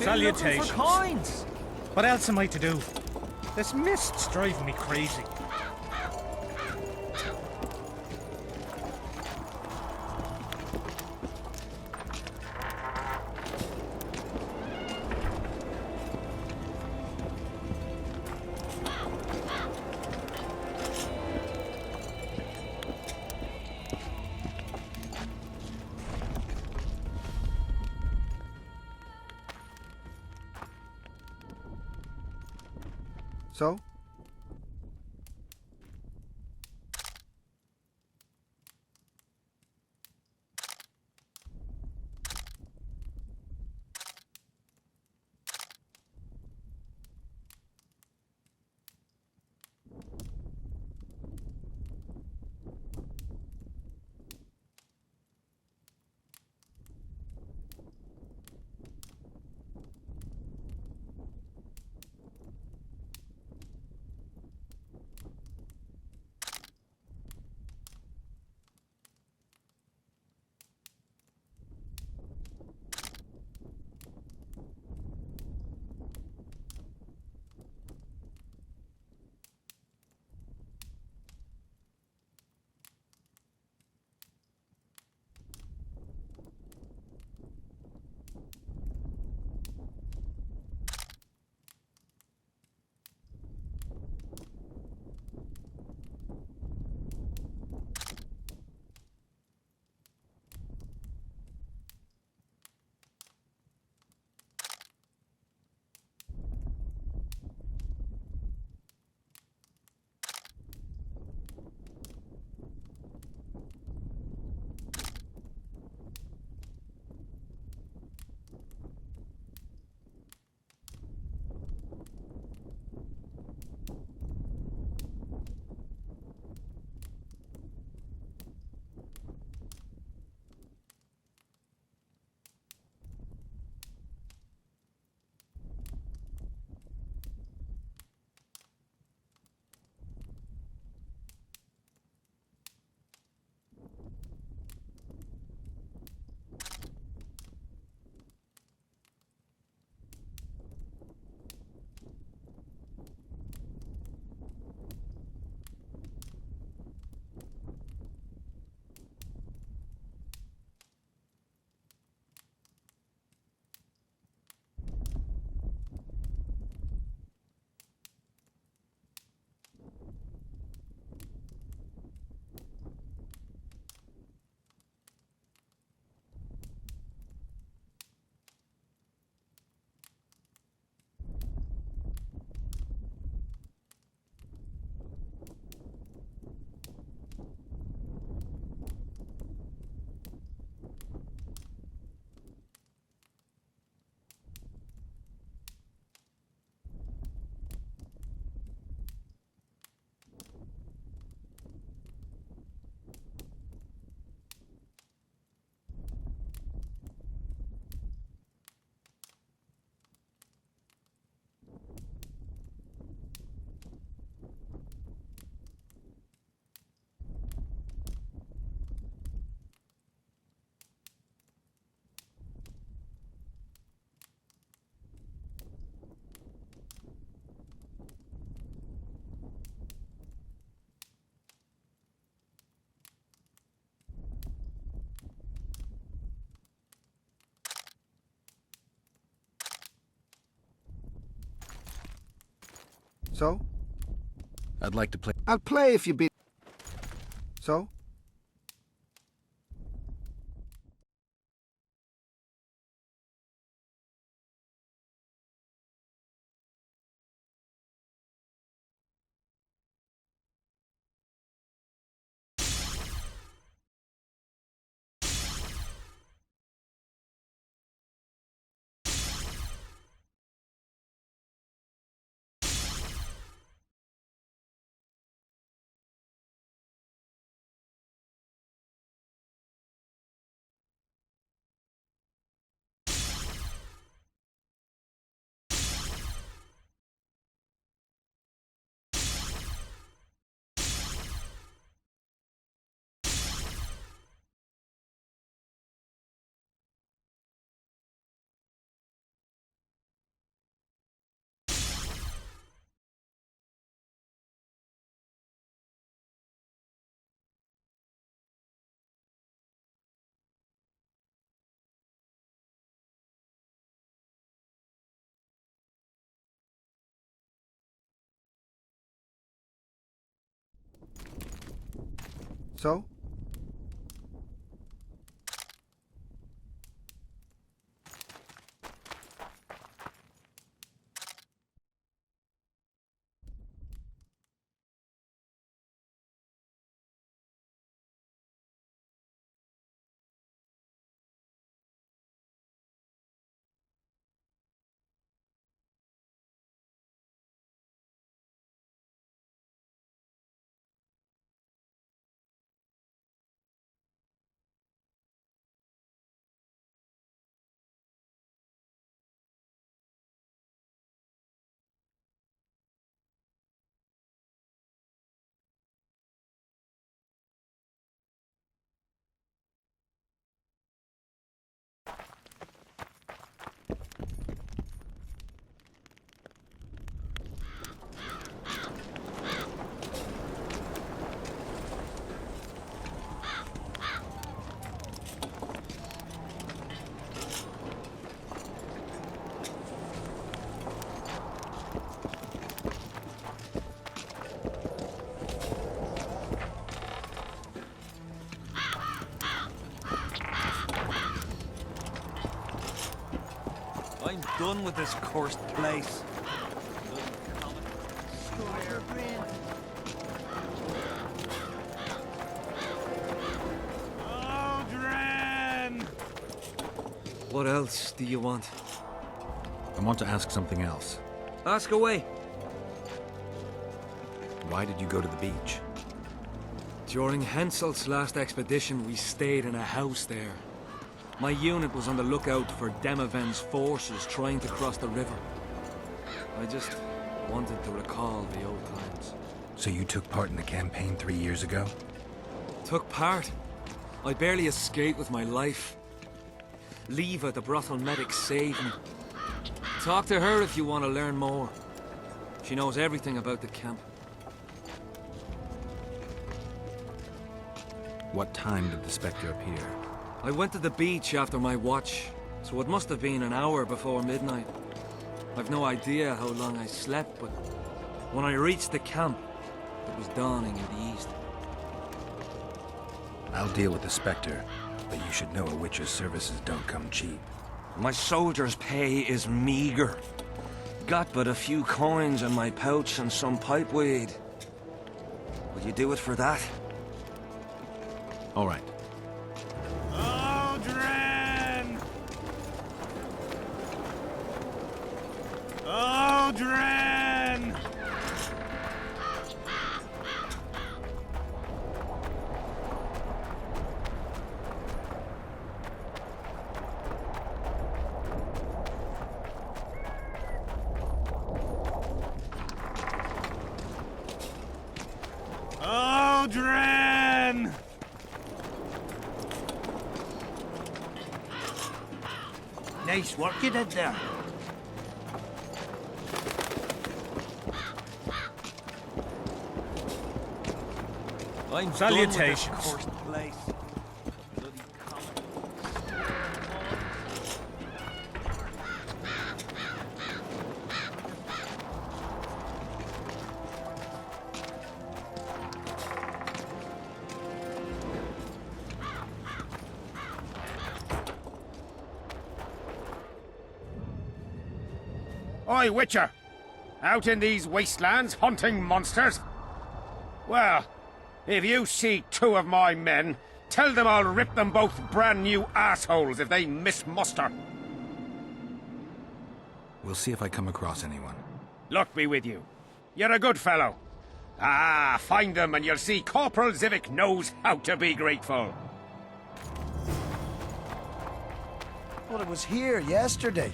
Salutations. Coins. What else am I to do? This mist's driving me crazy. So? So? I'd like to play. I'll play if you beat. So? So? I'm done with this cursed place. What else do you want? I want to ask something else. Ask away. Why did you go to the beach? During Henselt's last expedition, we stayed in a house there. My unit was on the lookout for Demaven's forces trying to cross the river. I just wanted to recall the old times. So you took part in the campaign 3 years ago? Took part? I barely escaped with my life. Leva, the brothel medic, saved me. Talk to her if you want to learn more. She knows everything about the camp. What time did the Spectre appear? I went to the beach after my watch, so it must have been an hour before midnight. I've no idea how long I slept, but when I reached the camp, it was dawning in the east. I'll deal with the Spectre, but you should know a witch's services don't come cheap. My soldier's pay is meager. Got but a few coins in my pouch and some pipeweed. Would you do it for that? All right. Odrin! Odrin! Odrin! Nice work you did there. I'm Salutations. done with this cursed place. Oi, Witcher! Out in these wastelands hunting monsters? Well, if you see two of my men, tell them I'll rip them both brand new assholes if they miss muster. We'll see if I come across anyone. Luck be with you. You're a good fellow. Ah, find them and you'll see Corporal Zivik knows how to be grateful. Well, it was here yesterday.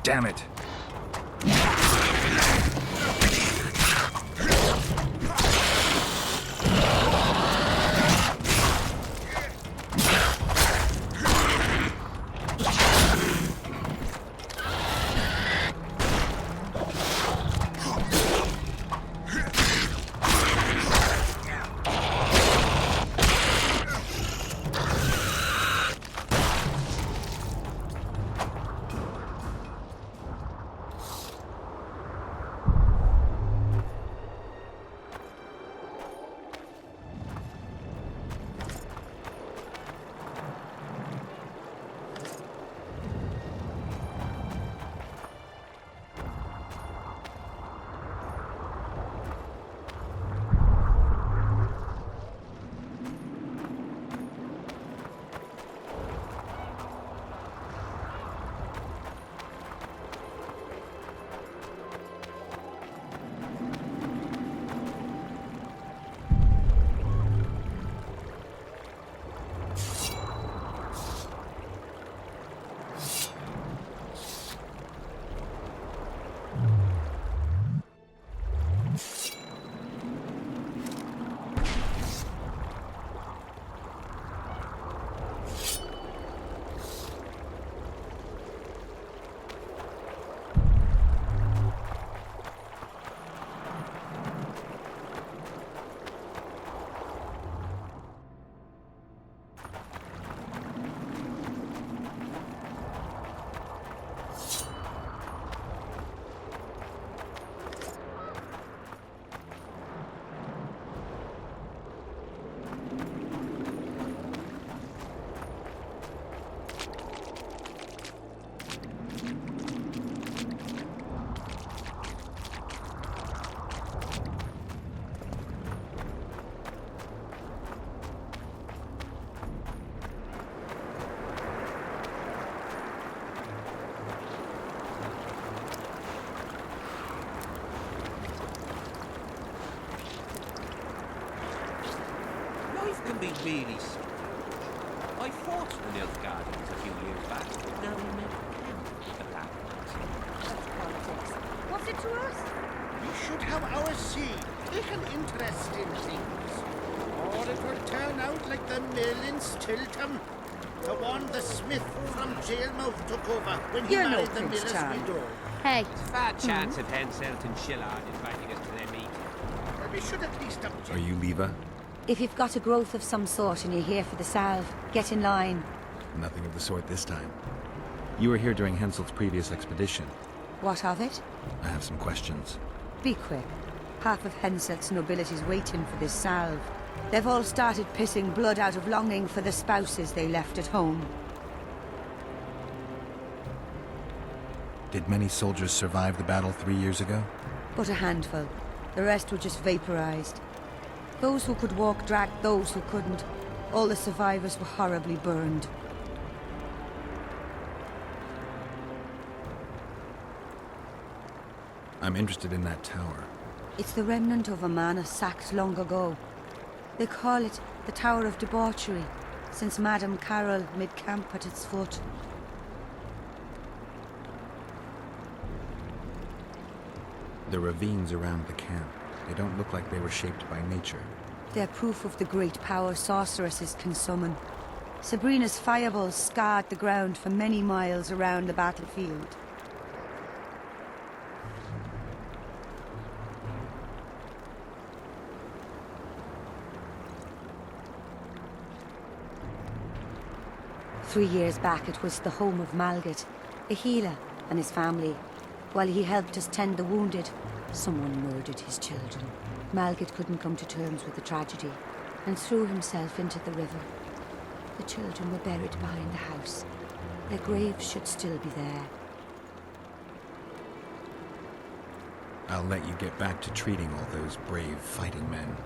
Damn it! Can be really strange. I fought in Nilfgaardens a few years back, but now we make camp with the Black Ones. That's politics. What's it to us? We should have our say, take an interest in things. Or it will turn out like the mill in Stilton. The one the smith from Jailmouth took over when he You're no married the Prince miller's Charming. widow. Hey. It's a fat chance of Henselt and Shillard inviting us to their meeting. Well, we should at least have... Are you Leva? If you've got a growth of some sort and you're here for the salve, get in line. Nothing of the sort this time. You were here during Henselt's previous expedition. What of it? I have some questions. Be quick. Half of Henselt's nobility's waiting for this salve. They've all started pissing blood out of longing for the spouses they left at home. Did many soldiers survive the battle 3 years ago? But a handful. The rest were just vaporized. Those who could walk dragged those who couldn't. All the survivors were horribly burned. I'm interested in that tower. It's the remnant of a manor sacked long ago. They call it the Tower of Debauchery, since Madame Carol made camp at its foot. The ravines around the camp. They don't look like they were shaped by nature. They're proof of the great power sorceresses can summon. Sabrina's fireballs scarred the ground for many miles around the battlefield. "3 years back, it was the home of Malgat, A healer and his family. While he helped us tend the wounded, someone murdered his children. Malgit couldn't come to terms with the tragedy and threw himself into the river. The children were buried behind the house. Their graves should still be there. I'll let you get back to treating all those brave fighting men.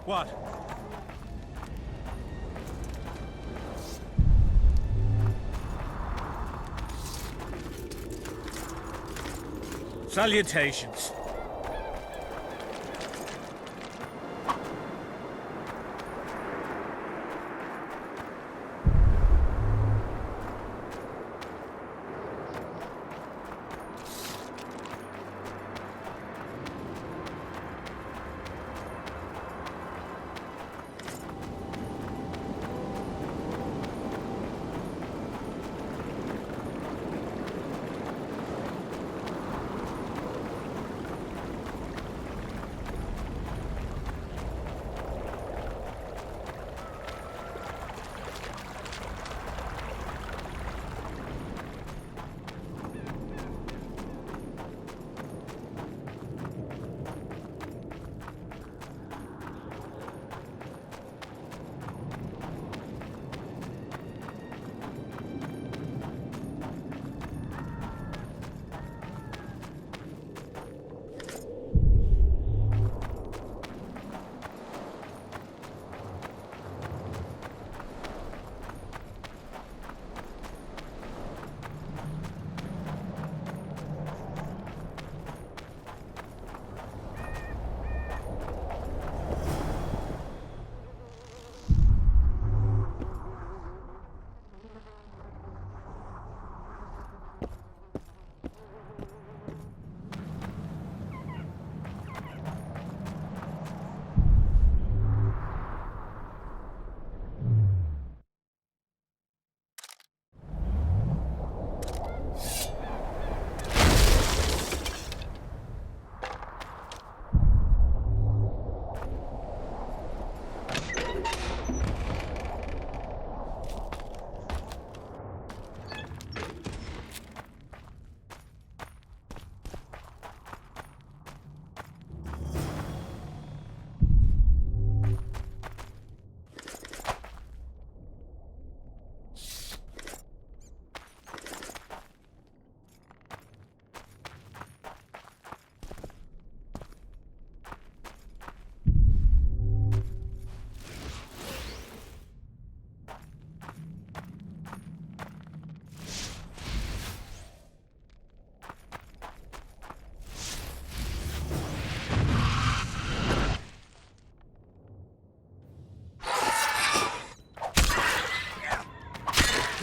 What? Salutations.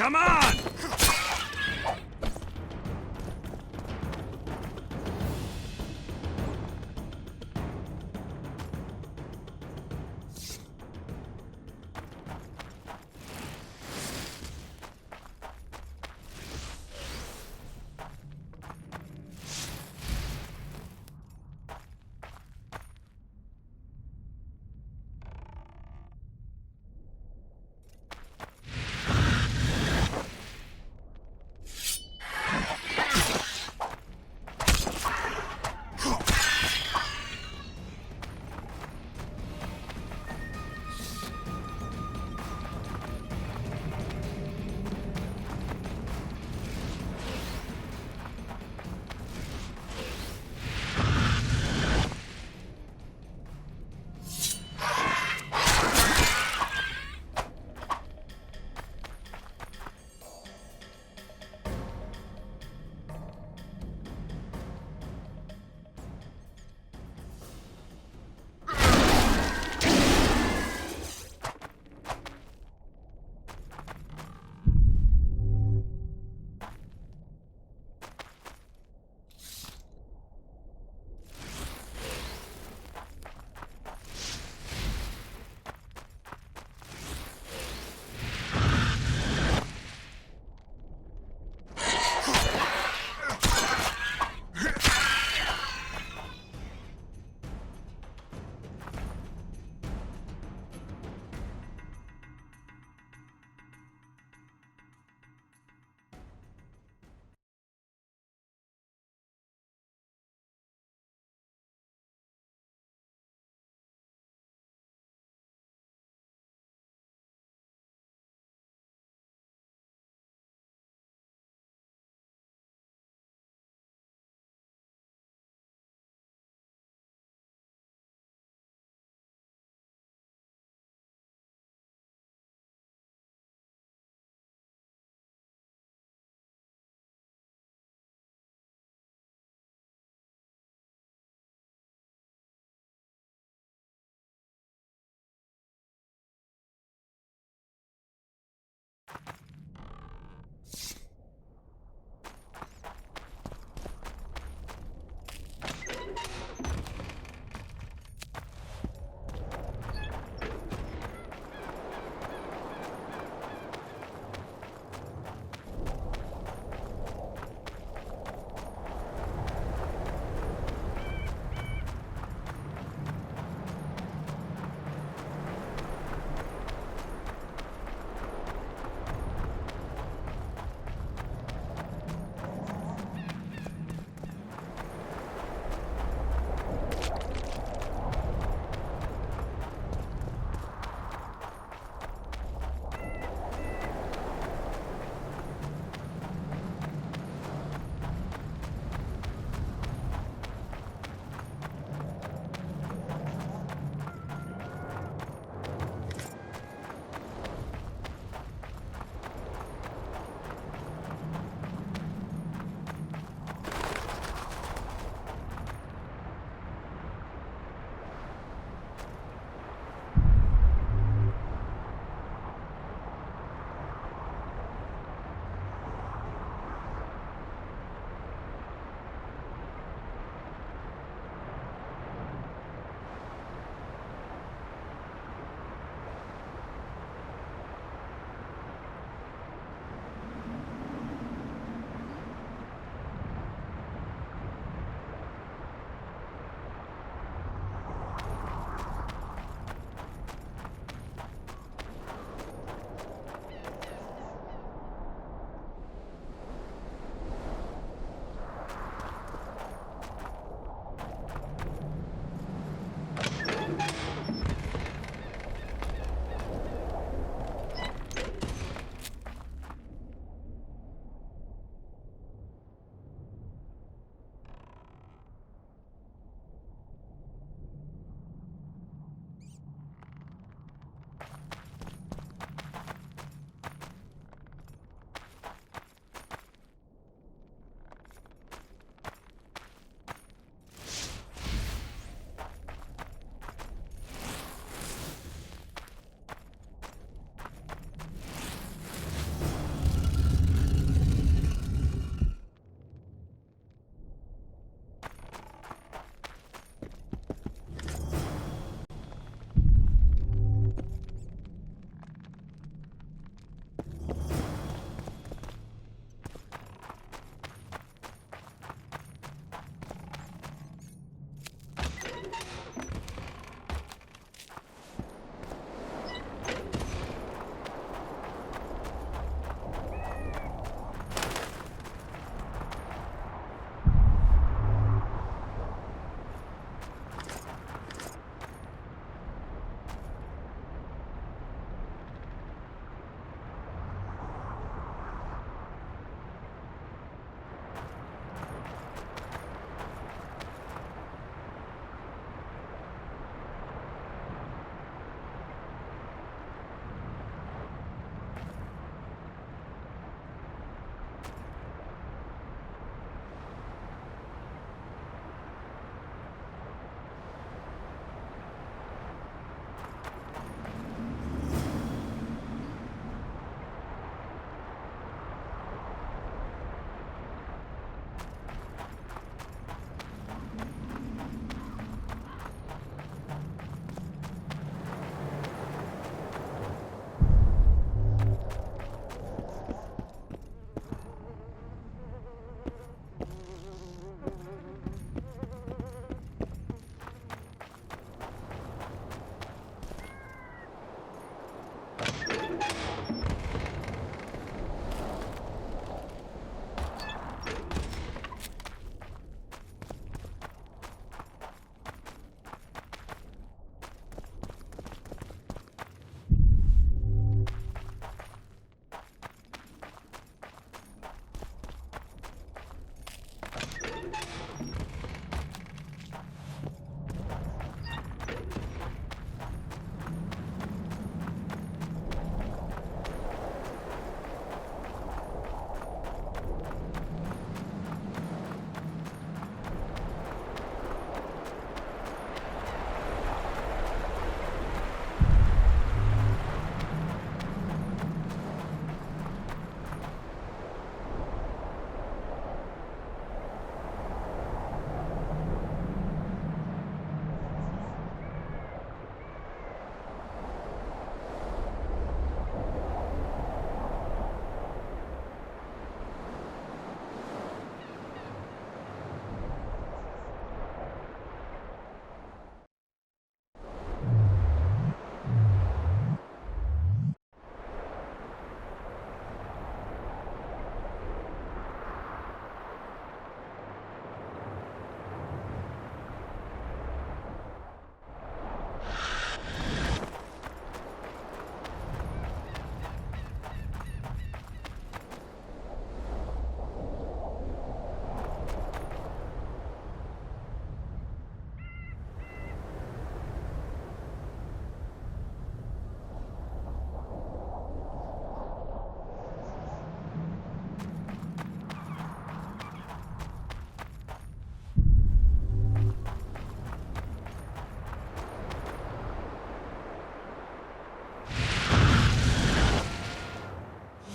Come on!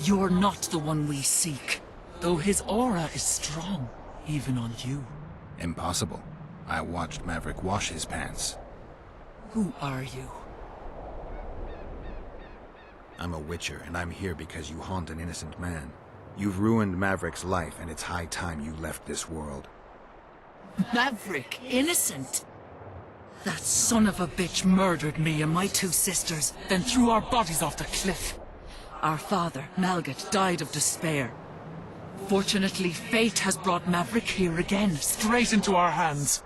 You're not the one we seek, though his aura is strong, even on you. Impossible. I watched Maverick wash his pants. Who are you? I'm a witcher, and I'm here because you haunt an innocent man. You've ruined Maverick's life, and it's high time you left this world. Maverick, innocent? That son of a bitch murdered me and my 2 sisters, then threw our bodies off the cliff. Our father, Malgat, died of despair. Fortunately, fate has brought Maverick here again, straight into our hands.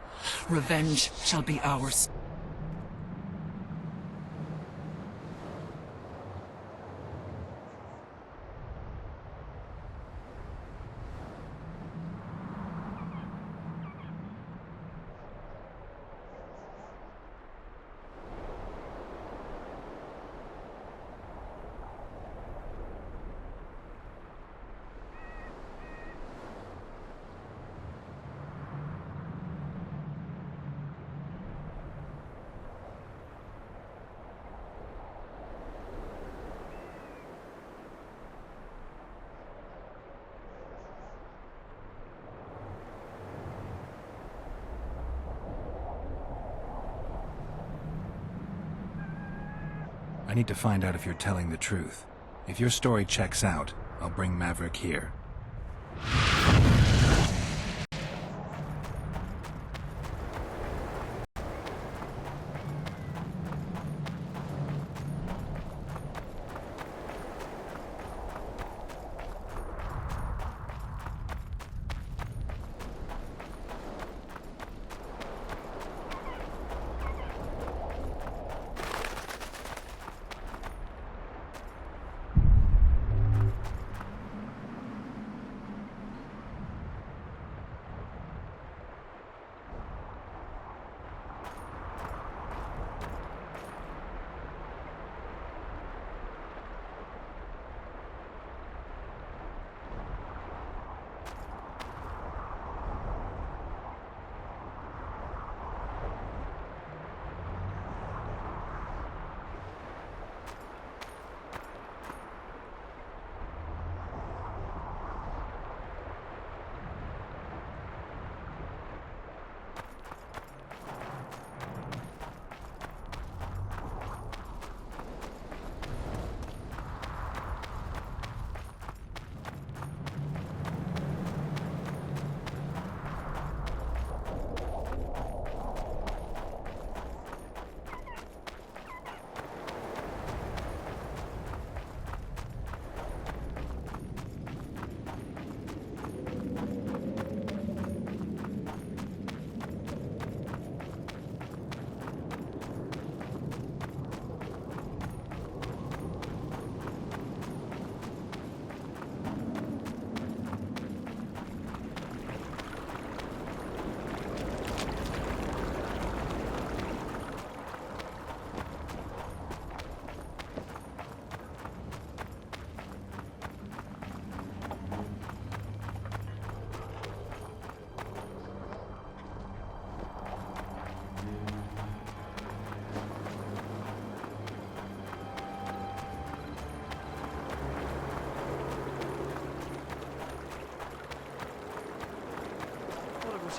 Revenge shall be ours. I need to find out if you're telling the truth. If your story checks out, I'll bring Maverick here.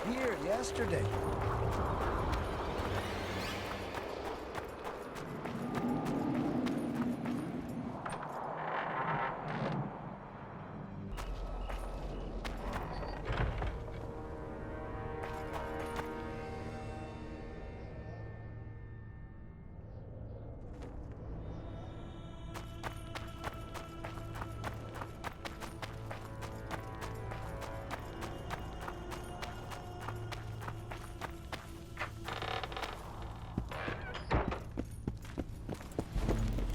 Here yesterday.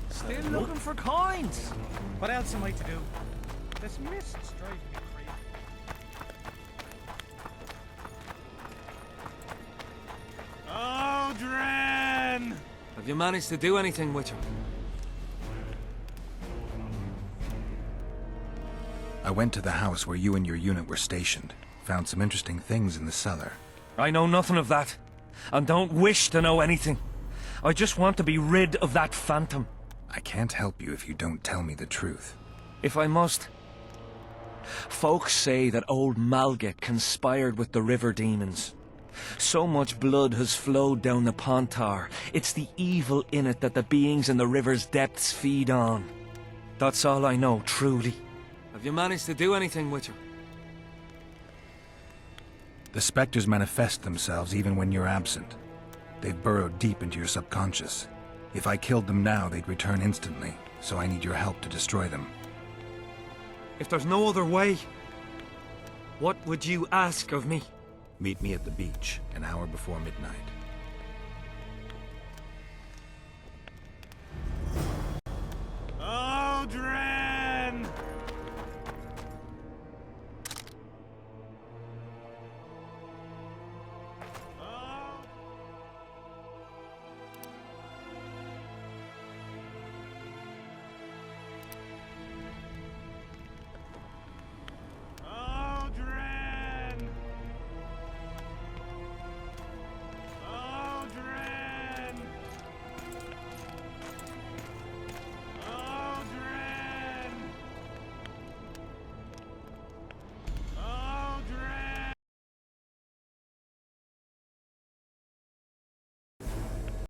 Still looking for coins. What else am I to do? This mist's driving me crazy. Oh, Dren! Have you managed to do anything, Witcher? I went to the house where you and your unit were stationed. Found some interesting things in the cellar. I know nothing of that, and don't wish to know anything. I just want to be rid of that phantom. I can't help you if you don't tell me the truth. if I must. Folks say that old Malgat conspired with the river demons. So much blood has flowed down the Pontar. It's the evil in it that the beings in the river's depths feed on. That's all I know, truly. Have you managed to do anything with her? The specters manifest themselves even when you're absent. They've burrowed deep into your subconscious. If I killed them now, they'd return instantly, so I need your help to destroy them. If there's no other way, what would you ask of me? Meet me at the beach, an hour before midnight.